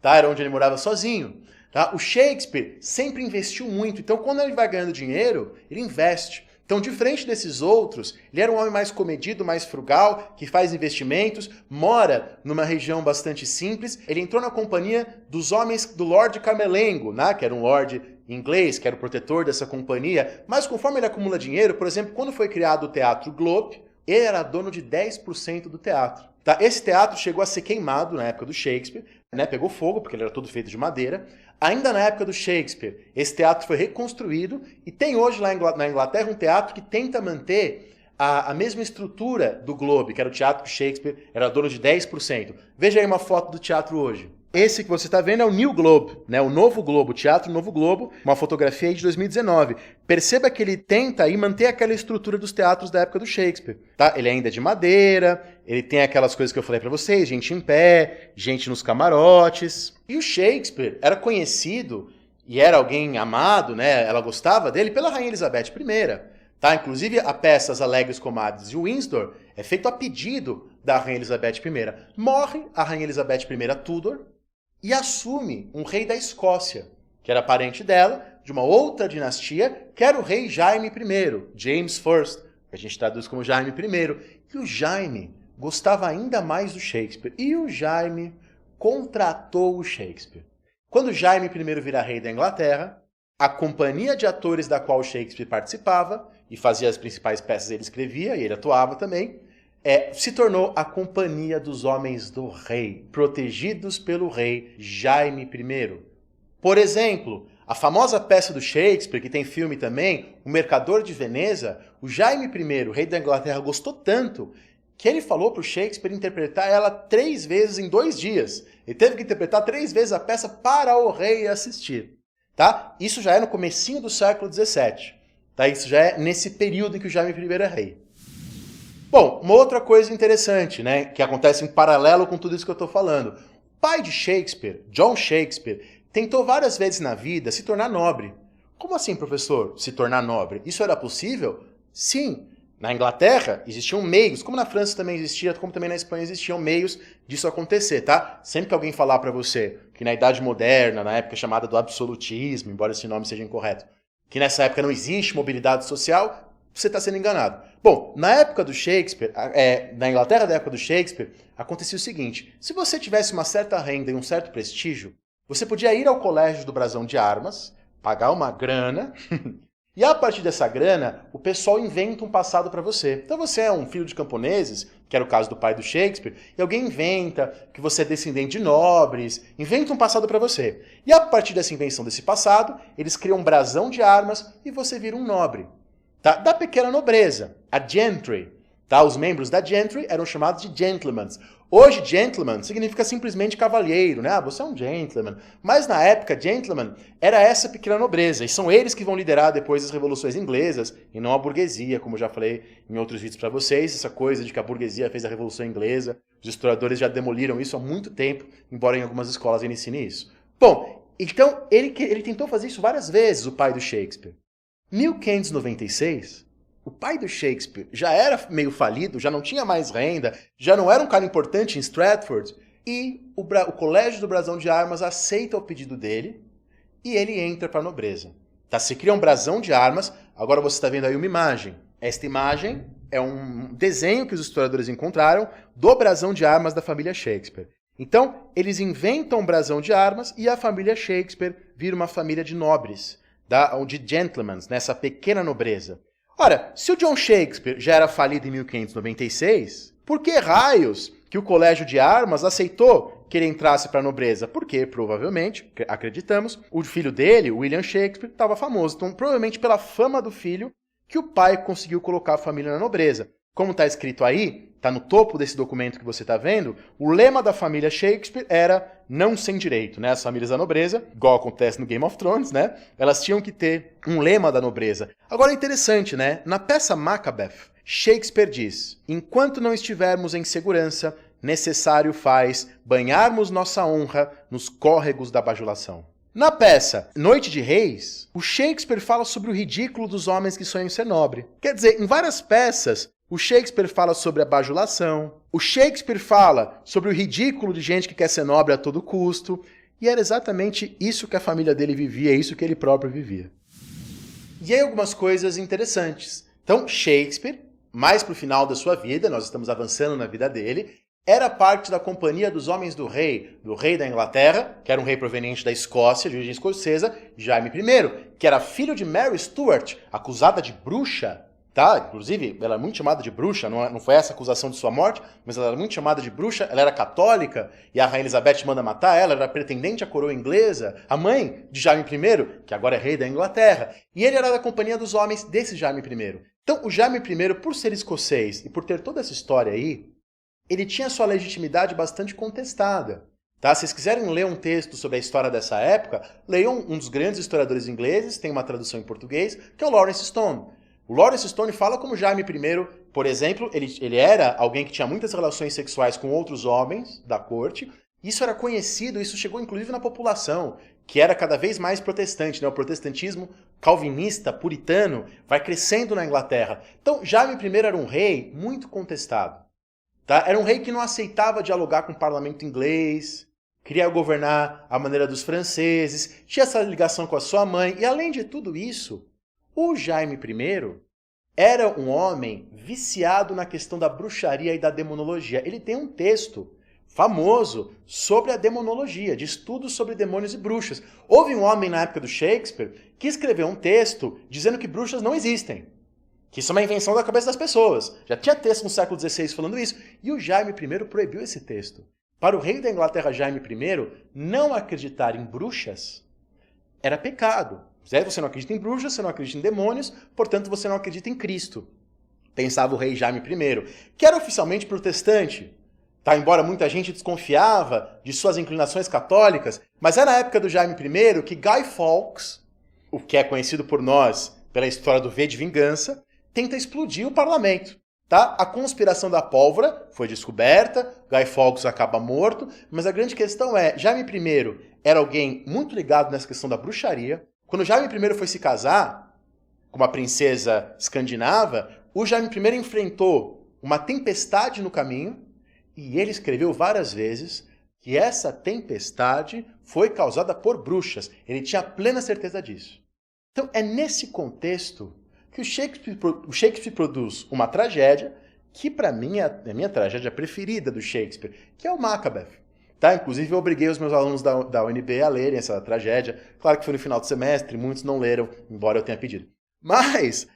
Tá? Era onde ele morava sozinho. Tá? O Shakespeare sempre investiu muito. Então, quando ele vai ganhando dinheiro, ele investe. Então, diferente desses outros, ele era um homem mais comedido, mais frugal, que faz investimentos, mora numa região bastante simples. Ele entrou na companhia dos homens do Lord Carmelengo, né? Que era um lord inglês, que era o protetor dessa companhia. Mas conforme ele acumula dinheiro, por exemplo, quando foi criado o Teatro Globe, ele era dono de 10% do teatro. Tá? Esse teatro chegou a ser queimado na época do Shakespeare, né? Pegou fogo, porque ele era todo feito de madeira. Ainda na época do Shakespeare, esse teatro foi reconstruído e tem hoje lá na Inglaterra um teatro que tenta manter a mesma estrutura do Globe, que era o teatro que Shakespeare era dono de 10%. Veja aí uma foto do teatro hoje. Esse que você está vendo é o New Globe, né? O Novo Globo, o Teatro Novo Globo, uma fotografia aí de 2019. Perceba que ele tenta aí manter aquela estrutura dos teatros da época do Shakespeare. Tá? Ele ainda é de madeira, ele tem aquelas coisas que eu falei para vocês, gente em pé, gente nos camarotes. E o Shakespeare era conhecido e era alguém amado, né? Ela gostava dele pela Rainha Elizabeth I. Tá? Inclusive, a peça As Alegres Comadres de Windsor é feito a pedido da Rainha Elizabeth I. Morre a Rainha Elizabeth I Tudor, e assume um rei da Escócia, que era parente dela, de uma outra dinastia, que era o rei Jaime I, James I, que a gente traduz como Jaime I. E o Jaime gostava ainda mais do Shakespeare. E o Jaime contratou o Shakespeare. Quando Jaime I vira rei da Inglaterra, a companhia de atores da qual Shakespeare participava, e fazia as principais peças ele escrevia, e ele atuava também, se tornou a Companhia dos Homens do Rei, protegidos pelo rei Jaime I. Por exemplo, a famosa peça do Shakespeare, que tem filme também, O Mercador de Veneza, o Jaime I, rei da Inglaterra, gostou tanto que ele falou para o Shakespeare interpretar ela 3 vezes em 2 dias. Ele teve que interpretar 3 vezes a peça para o rei assistir. Tá? Isso já é no comecinho do século XVII. Tá? Isso já é nesse período em que o Jaime I é rei. Bom, uma outra coisa interessante, né, que acontece em paralelo com tudo isso que eu estou falando. O pai de Shakespeare, John Shakespeare, tentou várias vezes na vida se tornar nobre. Como assim, professor, se tornar nobre? Isso era possível? Sim. Na Inglaterra existiam meios, como na França também existia, como também na Espanha existiam meios disso acontecer, tá? Sempre que alguém falar para você que na Idade Moderna, na época chamada do absolutismo, embora esse nome seja incorreto, que nessa época não existe mobilidade social, você está sendo enganado. Bom, na época do Shakespeare, na Inglaterra da época do Shakespeare, acontecia o seguinte: se você tivesse uma certa renda e um certo prestígio, você podia ir ao colégio do Brasão de Armas, pagar uma grana, e a partir dessa grana, o pessoal inventa um passado para você. Então você é um filho de camponeses, que era o caso do pai do Shakespeare, e alguém inventa que você é descendente de nobres, inventa um passado para você. E a partir dessa invenção desse passado, eles criam um brasão de armas e você vira um nobre. Tá? Da pequena nobreza, a gentry. Tá? Os membros da gentry eram chamados de gentlemen. Hoje, gentleman significa simplesmente cavalheiro, né? Ah, você é um gentleman. Mas na época, gentleman era essa pequena nobreza. E são eles que vão liderar depois as revoluções inglesas, e não a burguesia, como eu já falei em outros vídeos para vocês. Essa coisa de que a burguesia fez a Revolução Inglesa, os historiadores já demoliram isso há muito tempo, embora em algumas escolas ele ensine isso. Bom, então ele tentou fazer isso várias vezes, o pai do Shakespeare. 1596... o pai do Shakespeare já era meio falido, já não tinha mais renda, já não era um cara importante em Stratford, e o Colégio do Brasão de Armas aceita o pedido dele e ele entra para a nobreza. Tá? Se cria um brasão de armas, agora você está vendo aí uma imagem. Esta imagem é um desenho que os historiadores encontraram do brasão de armas da família Shakespeare. Então, eles inventam um brasão de armas e a família Shakespeare vira uma família de nobres, de gentlemen, nessa pequena nobreza. Ora, se o John Shakespeare já era falido em 1596, por que raios que o Colégio de Armas aceitou que ele entrasse para a nobreza? Porque, provavelmente, acreditamos, o filho dele, William Shakespeare, estava famoso. Então, provavelmente pela fama do filho, que o pai conseguiu colocar a família na nobreza. Como está escrito aí, está no topo desse documento que você está vendo, o lema da família Shakespeare era não sem direito, né? As famílias da nobreza, igual acontece no Game of Thrones, né? Elas tinham que ter um lema da nobreza. Agora é interessante, né? Na peça Macbeth, Shakespeare diz: enquanto não estivermos em segurança, necessário faz banharmos nossa honra nos córregos da bajulação. Na peça Noite de Reis, o Shakespeare fala sobre o ridículo dos homens que sonham ser nobre. Quer dizer, em várias peças, o Shakespeare fala sobre a bajulação, o Shakespeare fala sobre o ridículo de gente que quer ser nobre a todo custo, e era exatamente isso que a família dele vivia, isso que ele próprio vivia. E aí algumas coisas interessantes. Então, Shakespeare, mais para o final da sua vida, nós estamos avançando na vida dele, era parte da companhia dos homens do rei da Inglaterra, que era um rei proveniente da Escócia, de origem escocesa, Jaime I, que era filho de Mary Stuart, acusada de bruxa. Tá? Inclusive, ela é muito chamada de bruxa, não foi essa a acusação de sua morte, mas ela era muito chamada de bruxa, ela era católica, e a rainha Elizabeth manda matar ela, era pretendente à coroa inglesa, a mãe de Jaime I, que agora é rei da Inglaterra, e ele era da companhia dos homens desse Jaime I. Então, o Jaime I, por ser escocês e por ter toda essa história aí, ele tinha sua legitimidade bastante contestada. Tá? Se vocês quiserem ler um texto sobre a história dessa época, leiam um dos grandes historiadores ingleses, tem uma tradução em português, que é o Lawrence Stone. O Lawrence Stone fala como Jaime I, por exemplo, ele era alguém que tinha muitas relações sexuais com outros homens da corte. Isso era conhecido, isso chegou inclusive na população, que era cada vez mais protestante, né? O protestantismo calvinista, puritano, vai crescendo na Inglaterra. Então, Jaime I era um rei muito contestado. Tá? Era um rei que não aceitava dialogar com o parlamento inglês, queria governar à maneira dos franceses, tinha essa ligação com a sua mãe, e além de tudo isso, o Jaime I era um homem viciado na questão da bruxaria e da demonologia. Ele tem um texto famoso sobre a demonologia, de estudos sobre demônios e bruxas. Houve um homem na época do Shakespeare que escreveu um texto dizendo que bruxas não existem, que isso é uma invenção da cabeça das pessoas. Já tinha texto no século XVI falando isso, e o Jaime I proibiu esse texto. Para o rei da Inglaterra, Jaime I, não acreditar em bruxas era pecado. Você não acredita em bruxas, você não acredita em demônios, portanto você não acredita em Cristo. Pensava o rei Jaime I, que era oficialmente protestante. Tá? Embora muita gente desconfiava de suas inclinações católicas, mas é na época do Jaime I que Guy Fawkes, o que é conhecido por nós pela história do V de Vingança, tenta explodir o parlamento. Tá? A conspiração da pólvora foi descoberta, Guy Fawkes acaba morto, mas a grande questão é, Jaime I era alguém muito ligado nessa questão da bruxaria. Quando Jaime I foi se casar com uma princesa escandinava, o Jaime I enfrentou uma tempestade no caminho e ele escreveu várias vezes que essa tempestade foi causada por bruxas. Ele tinha plena certeza disso. Então é nesse contexto que o Shakespeare produz uma tragédia que para mim é a minha tragédia preferida do Shakespeare, que é o Macbeth. Tá? Inclusive eu obriguei os meus alunos da UNB a lerem essa tragédia. Claro que foi no final do semestre, muitos não leram, embora eu tenha pedido. Mas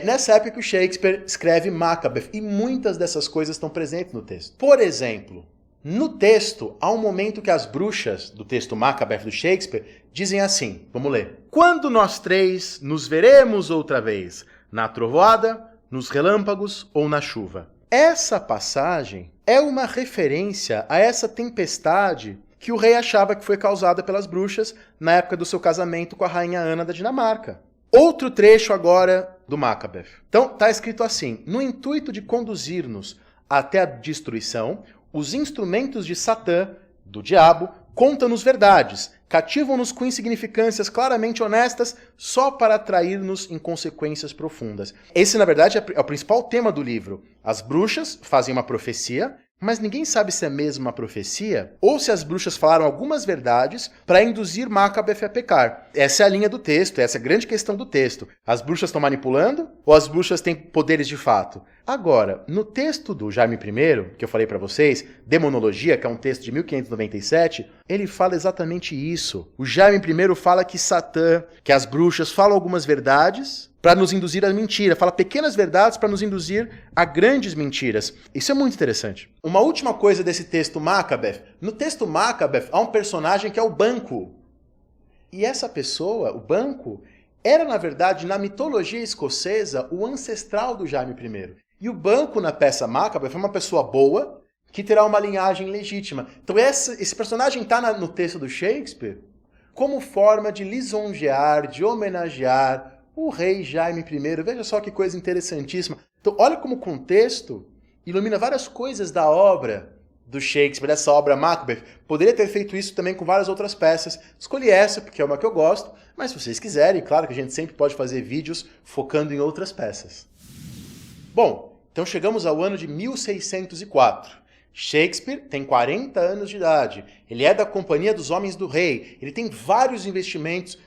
nessa época que o Shakespeare escreve Macbeth e muitas dessas coisas estão presentes no texto. Por exemplo, no texto há um momento que as bruxas do texto Macbeth do Shakespeare dizem assim, vamos ler. Quando nós três nos veremos outra vez, na trovoada, nos relâmpagos ou na chuva. Essa passagem é uma referência a essa tempestade que o rei achava que foi causada pelas bruxas na época do seu casamento com a rainha Ana da Dinamarca. Outro trecho agora do Macbeth. Então, está escrito assim, no intuito de conduzir-nos até a destruição, os instrumentos de Satã, do diabo, contam-nos verdades, cativam-nos com insignificâncias claramente honestas só para atrair-nos em consequências profundas. Esse, na verdade, é o principal tema do livro. As bruxas fazem uma profecia, mas ninguém sabe se é mesmo uma profecia ou se as bruxas falaram algumas verdades para induzir Macbeth a pecar. Essa é a linha do texto, essa é a grande questão do texto. As bruxas estão manipulando ou as bruxas têm poderes de fato? Agora, no texto do Jaime I, que eu falei para vocês, Demonologia, que é um texto de 1597, ele fala exatamente isso. O Jaime I fala que Satã, que as bruxas falam algumas verdades para nos induzir à mentira, fala pequenas verdades para nos induzir a grandes mentiras. Isso é muito interessante. Uma última coisa desse texto Macbeth. No texto Macbeth há um personagem que é o Banquo. E essa pessoa, o Banquo, era na verdade, na mitologia escocesa, o ancestral do Jaime I. E o Banquo na peça Macbeth é uma pessoa boa que terá uma linhagem legítima. Então esse personagem está no texto do Shakespeare como forma de lisonjear, de homenagear o rei Jaime I. Veja só que coisa interessantíssima. Então, olha como o contexto ilumina várias coisas da obra do Shakespeare, dessa obra Macbeth. Poderia ter feito isso também com várias outras peças. Escolhi essa, porque é uma que eu gosto, mas se vocês quiserem, claro que a gente sempre pode fazer vídeos focando em outras peças. Bom, então chegamos ao ano de 1604. Shakespeare tem 40 anos de idade. Ele é da Companhia dos Homens do Rei. Ele tem vários investimentos.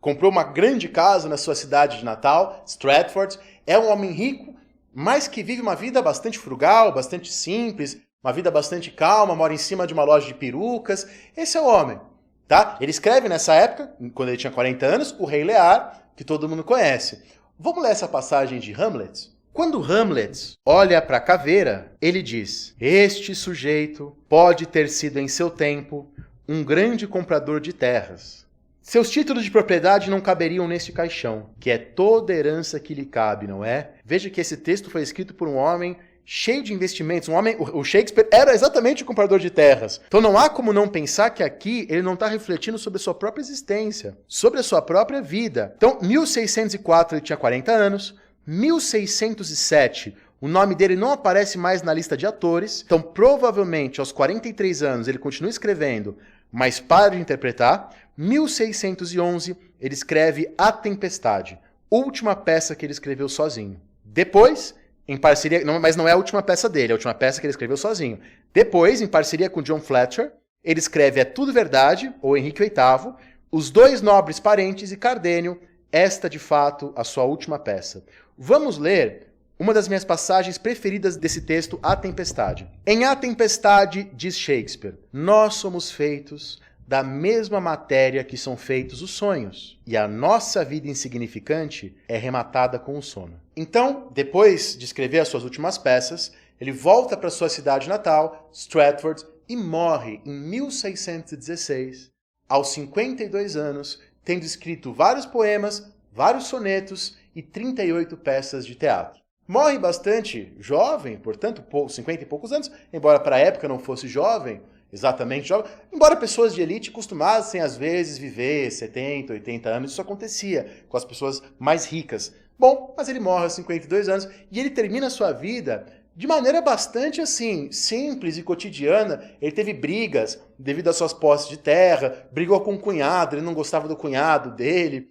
Comprou uma grande casa na sua cidade de Natal, Stratford. É um homem rico, mas que vive uma vida bastante frugal, bastante simples, uma vida bastante calma, mora em cima de uma loja de perucas. Esse é o homem. Tá? Ele escreve nessa época, quando ele tinha 40 anos, o Rei Lear, que todo mundo conhece. Vamos ler essa passagem de Hamlet? Quando Hamlet olha para a caveira, ele diz: este sujeito pode ter sido em seu tempo um grande comprador de terras. Seus títulos de propriedade não caberiam neste caixão, que é toda herança que lhe cabe, não é? Veja que esse texto foi escrito por um homem cheio de investimentos. O Shakespeare era exatamente o comprador de terras. Então não há como não pensar que aqui ele não está refletindo sobre a sua própria existência, sobre a sua própria vida. Então, 1604 ele tinha 40 anos, 1607 o nome dele não aparece mais na lista de atores, então provavelmente aos 43 anos ele continua escrevendo, mas para de interpretar. 1611 ele escreve A Tempestade, última peça que ele escreveu sozinho. Depois, em parceria, mas não é a última peça dele, é a última peça que ele escreveu sozinho. Depois, em parceria com John Fletcher, ele escreve É Tudo Verdade, ou Henrique VIII, Os Dois Nobres Parentes e Cardenio, esta de fato a sua última peça. Vamos ler uma das minhas passagens preferidas desse texto, A Tempestade. Em A Tempestade, diz Shakespeare, nós somos feitos da mesma matéria que são feitos os sonhos, e a nossa vida insignificante é rematada com o sono. Então, depois de escrever as suas últimas peças, ele volta para sua cidade natal, Stratford, e morre em 1616, aos 52 anos, tendo escrito vários poemas, vários sonetos e 38 peças de teatro. Morre bastante jovem, portanto, 50 e poucos anos, embora para a época não fosse jovem, exatamente jovem, embora pessoas de elite costumassem às vezes viver 70, 80 anos, isso acontecia com as pessoas mais ricas. Bom, mas ele morre aos 52 anos e ele termina a sua vida de maneira bastante assim, simples e cotidiana. Ele teve brigas devido às suas posses de terra, brigou com o cunhado, ele não gostava do cunhado dele.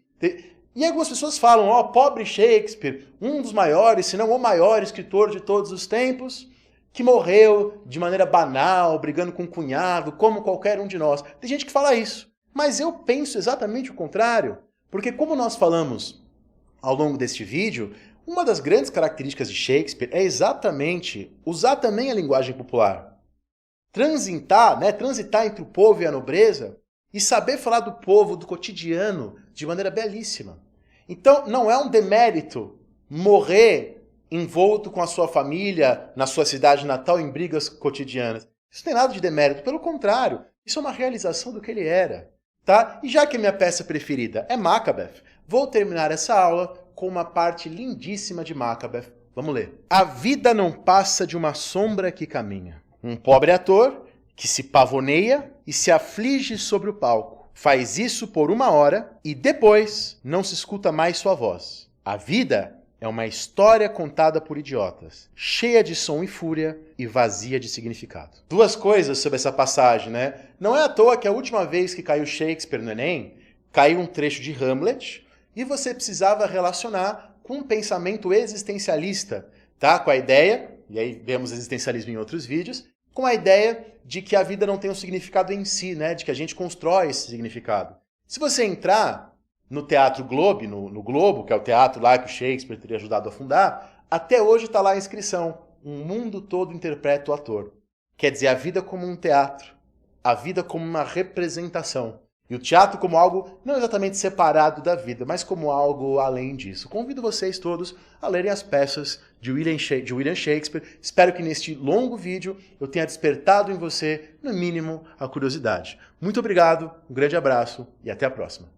E algumas pessoas falam, ó, pobre Shakespeare, um dos maiores, se não o maior escritor de todos os tempos, que morreu de maneira banal, brigando com o cunhado, como qualquer um de nós. Tem gente que fala isso, mas eu penso exatamente o contrário, porque como nós falamos ao longo deste vídeo, uma das grandes características de Shakespeare é exatamente usar também a linguagem popular. Transitar entre o povo e a nobreza e saber falar do povo, do cotidiano, de maneira belíssima. Então, não é um demérito morrer envolto com a sua família, na sua cidade natal, em brigas cotidianas. Isso não tem nada de demérito, pelo contrário, isso é uma realização do que ele era. Tá? E já que a minha peça preferida é Macbeth, vou terminar essa aula com uma parte lindíssima de Macbeth. Vamos ler. A vida não passa de uma sombra que caminha. Um pobre ator que se pavoneia e se aflige sobre o palco. Faz isso por 1 hora e depois não se escuta mais sua voz. A vida é uma história contada por idiotas, cheia de som e fúria e vazia de significado. 2 coisas sobre essa passagem, né? Não é à toa que a última vez que caiu Shakespeare no Enem, caiu um trecho de Hamlet e você precisava relacionar com um pensamento existencialista, tá? Com a ideia, e aí vemos existencialismo em outros vídeos, com a ideia de que a vida não tem um significado em si, né? De que a gente constrói esse significado. Se você entrar no Teatro Globe, no Globo, que é o teatro lá que o Shakespeare teria ajudado a fundar, até hoje está lá a inscrição: um mundo todo interpreta o ator. Quer dizer, a vida como um teatro, a vida como uma representação. E o teatro como algo não exatamente separado da vida, mas como algo além disso. Convido vocês todos a lerem as peças de William Shakespeare. Espero que neste longo vídeo eu tenha despertado em você, no mínimo, a curiosidade. Muito obrigado, um grande abraço e até a próxima.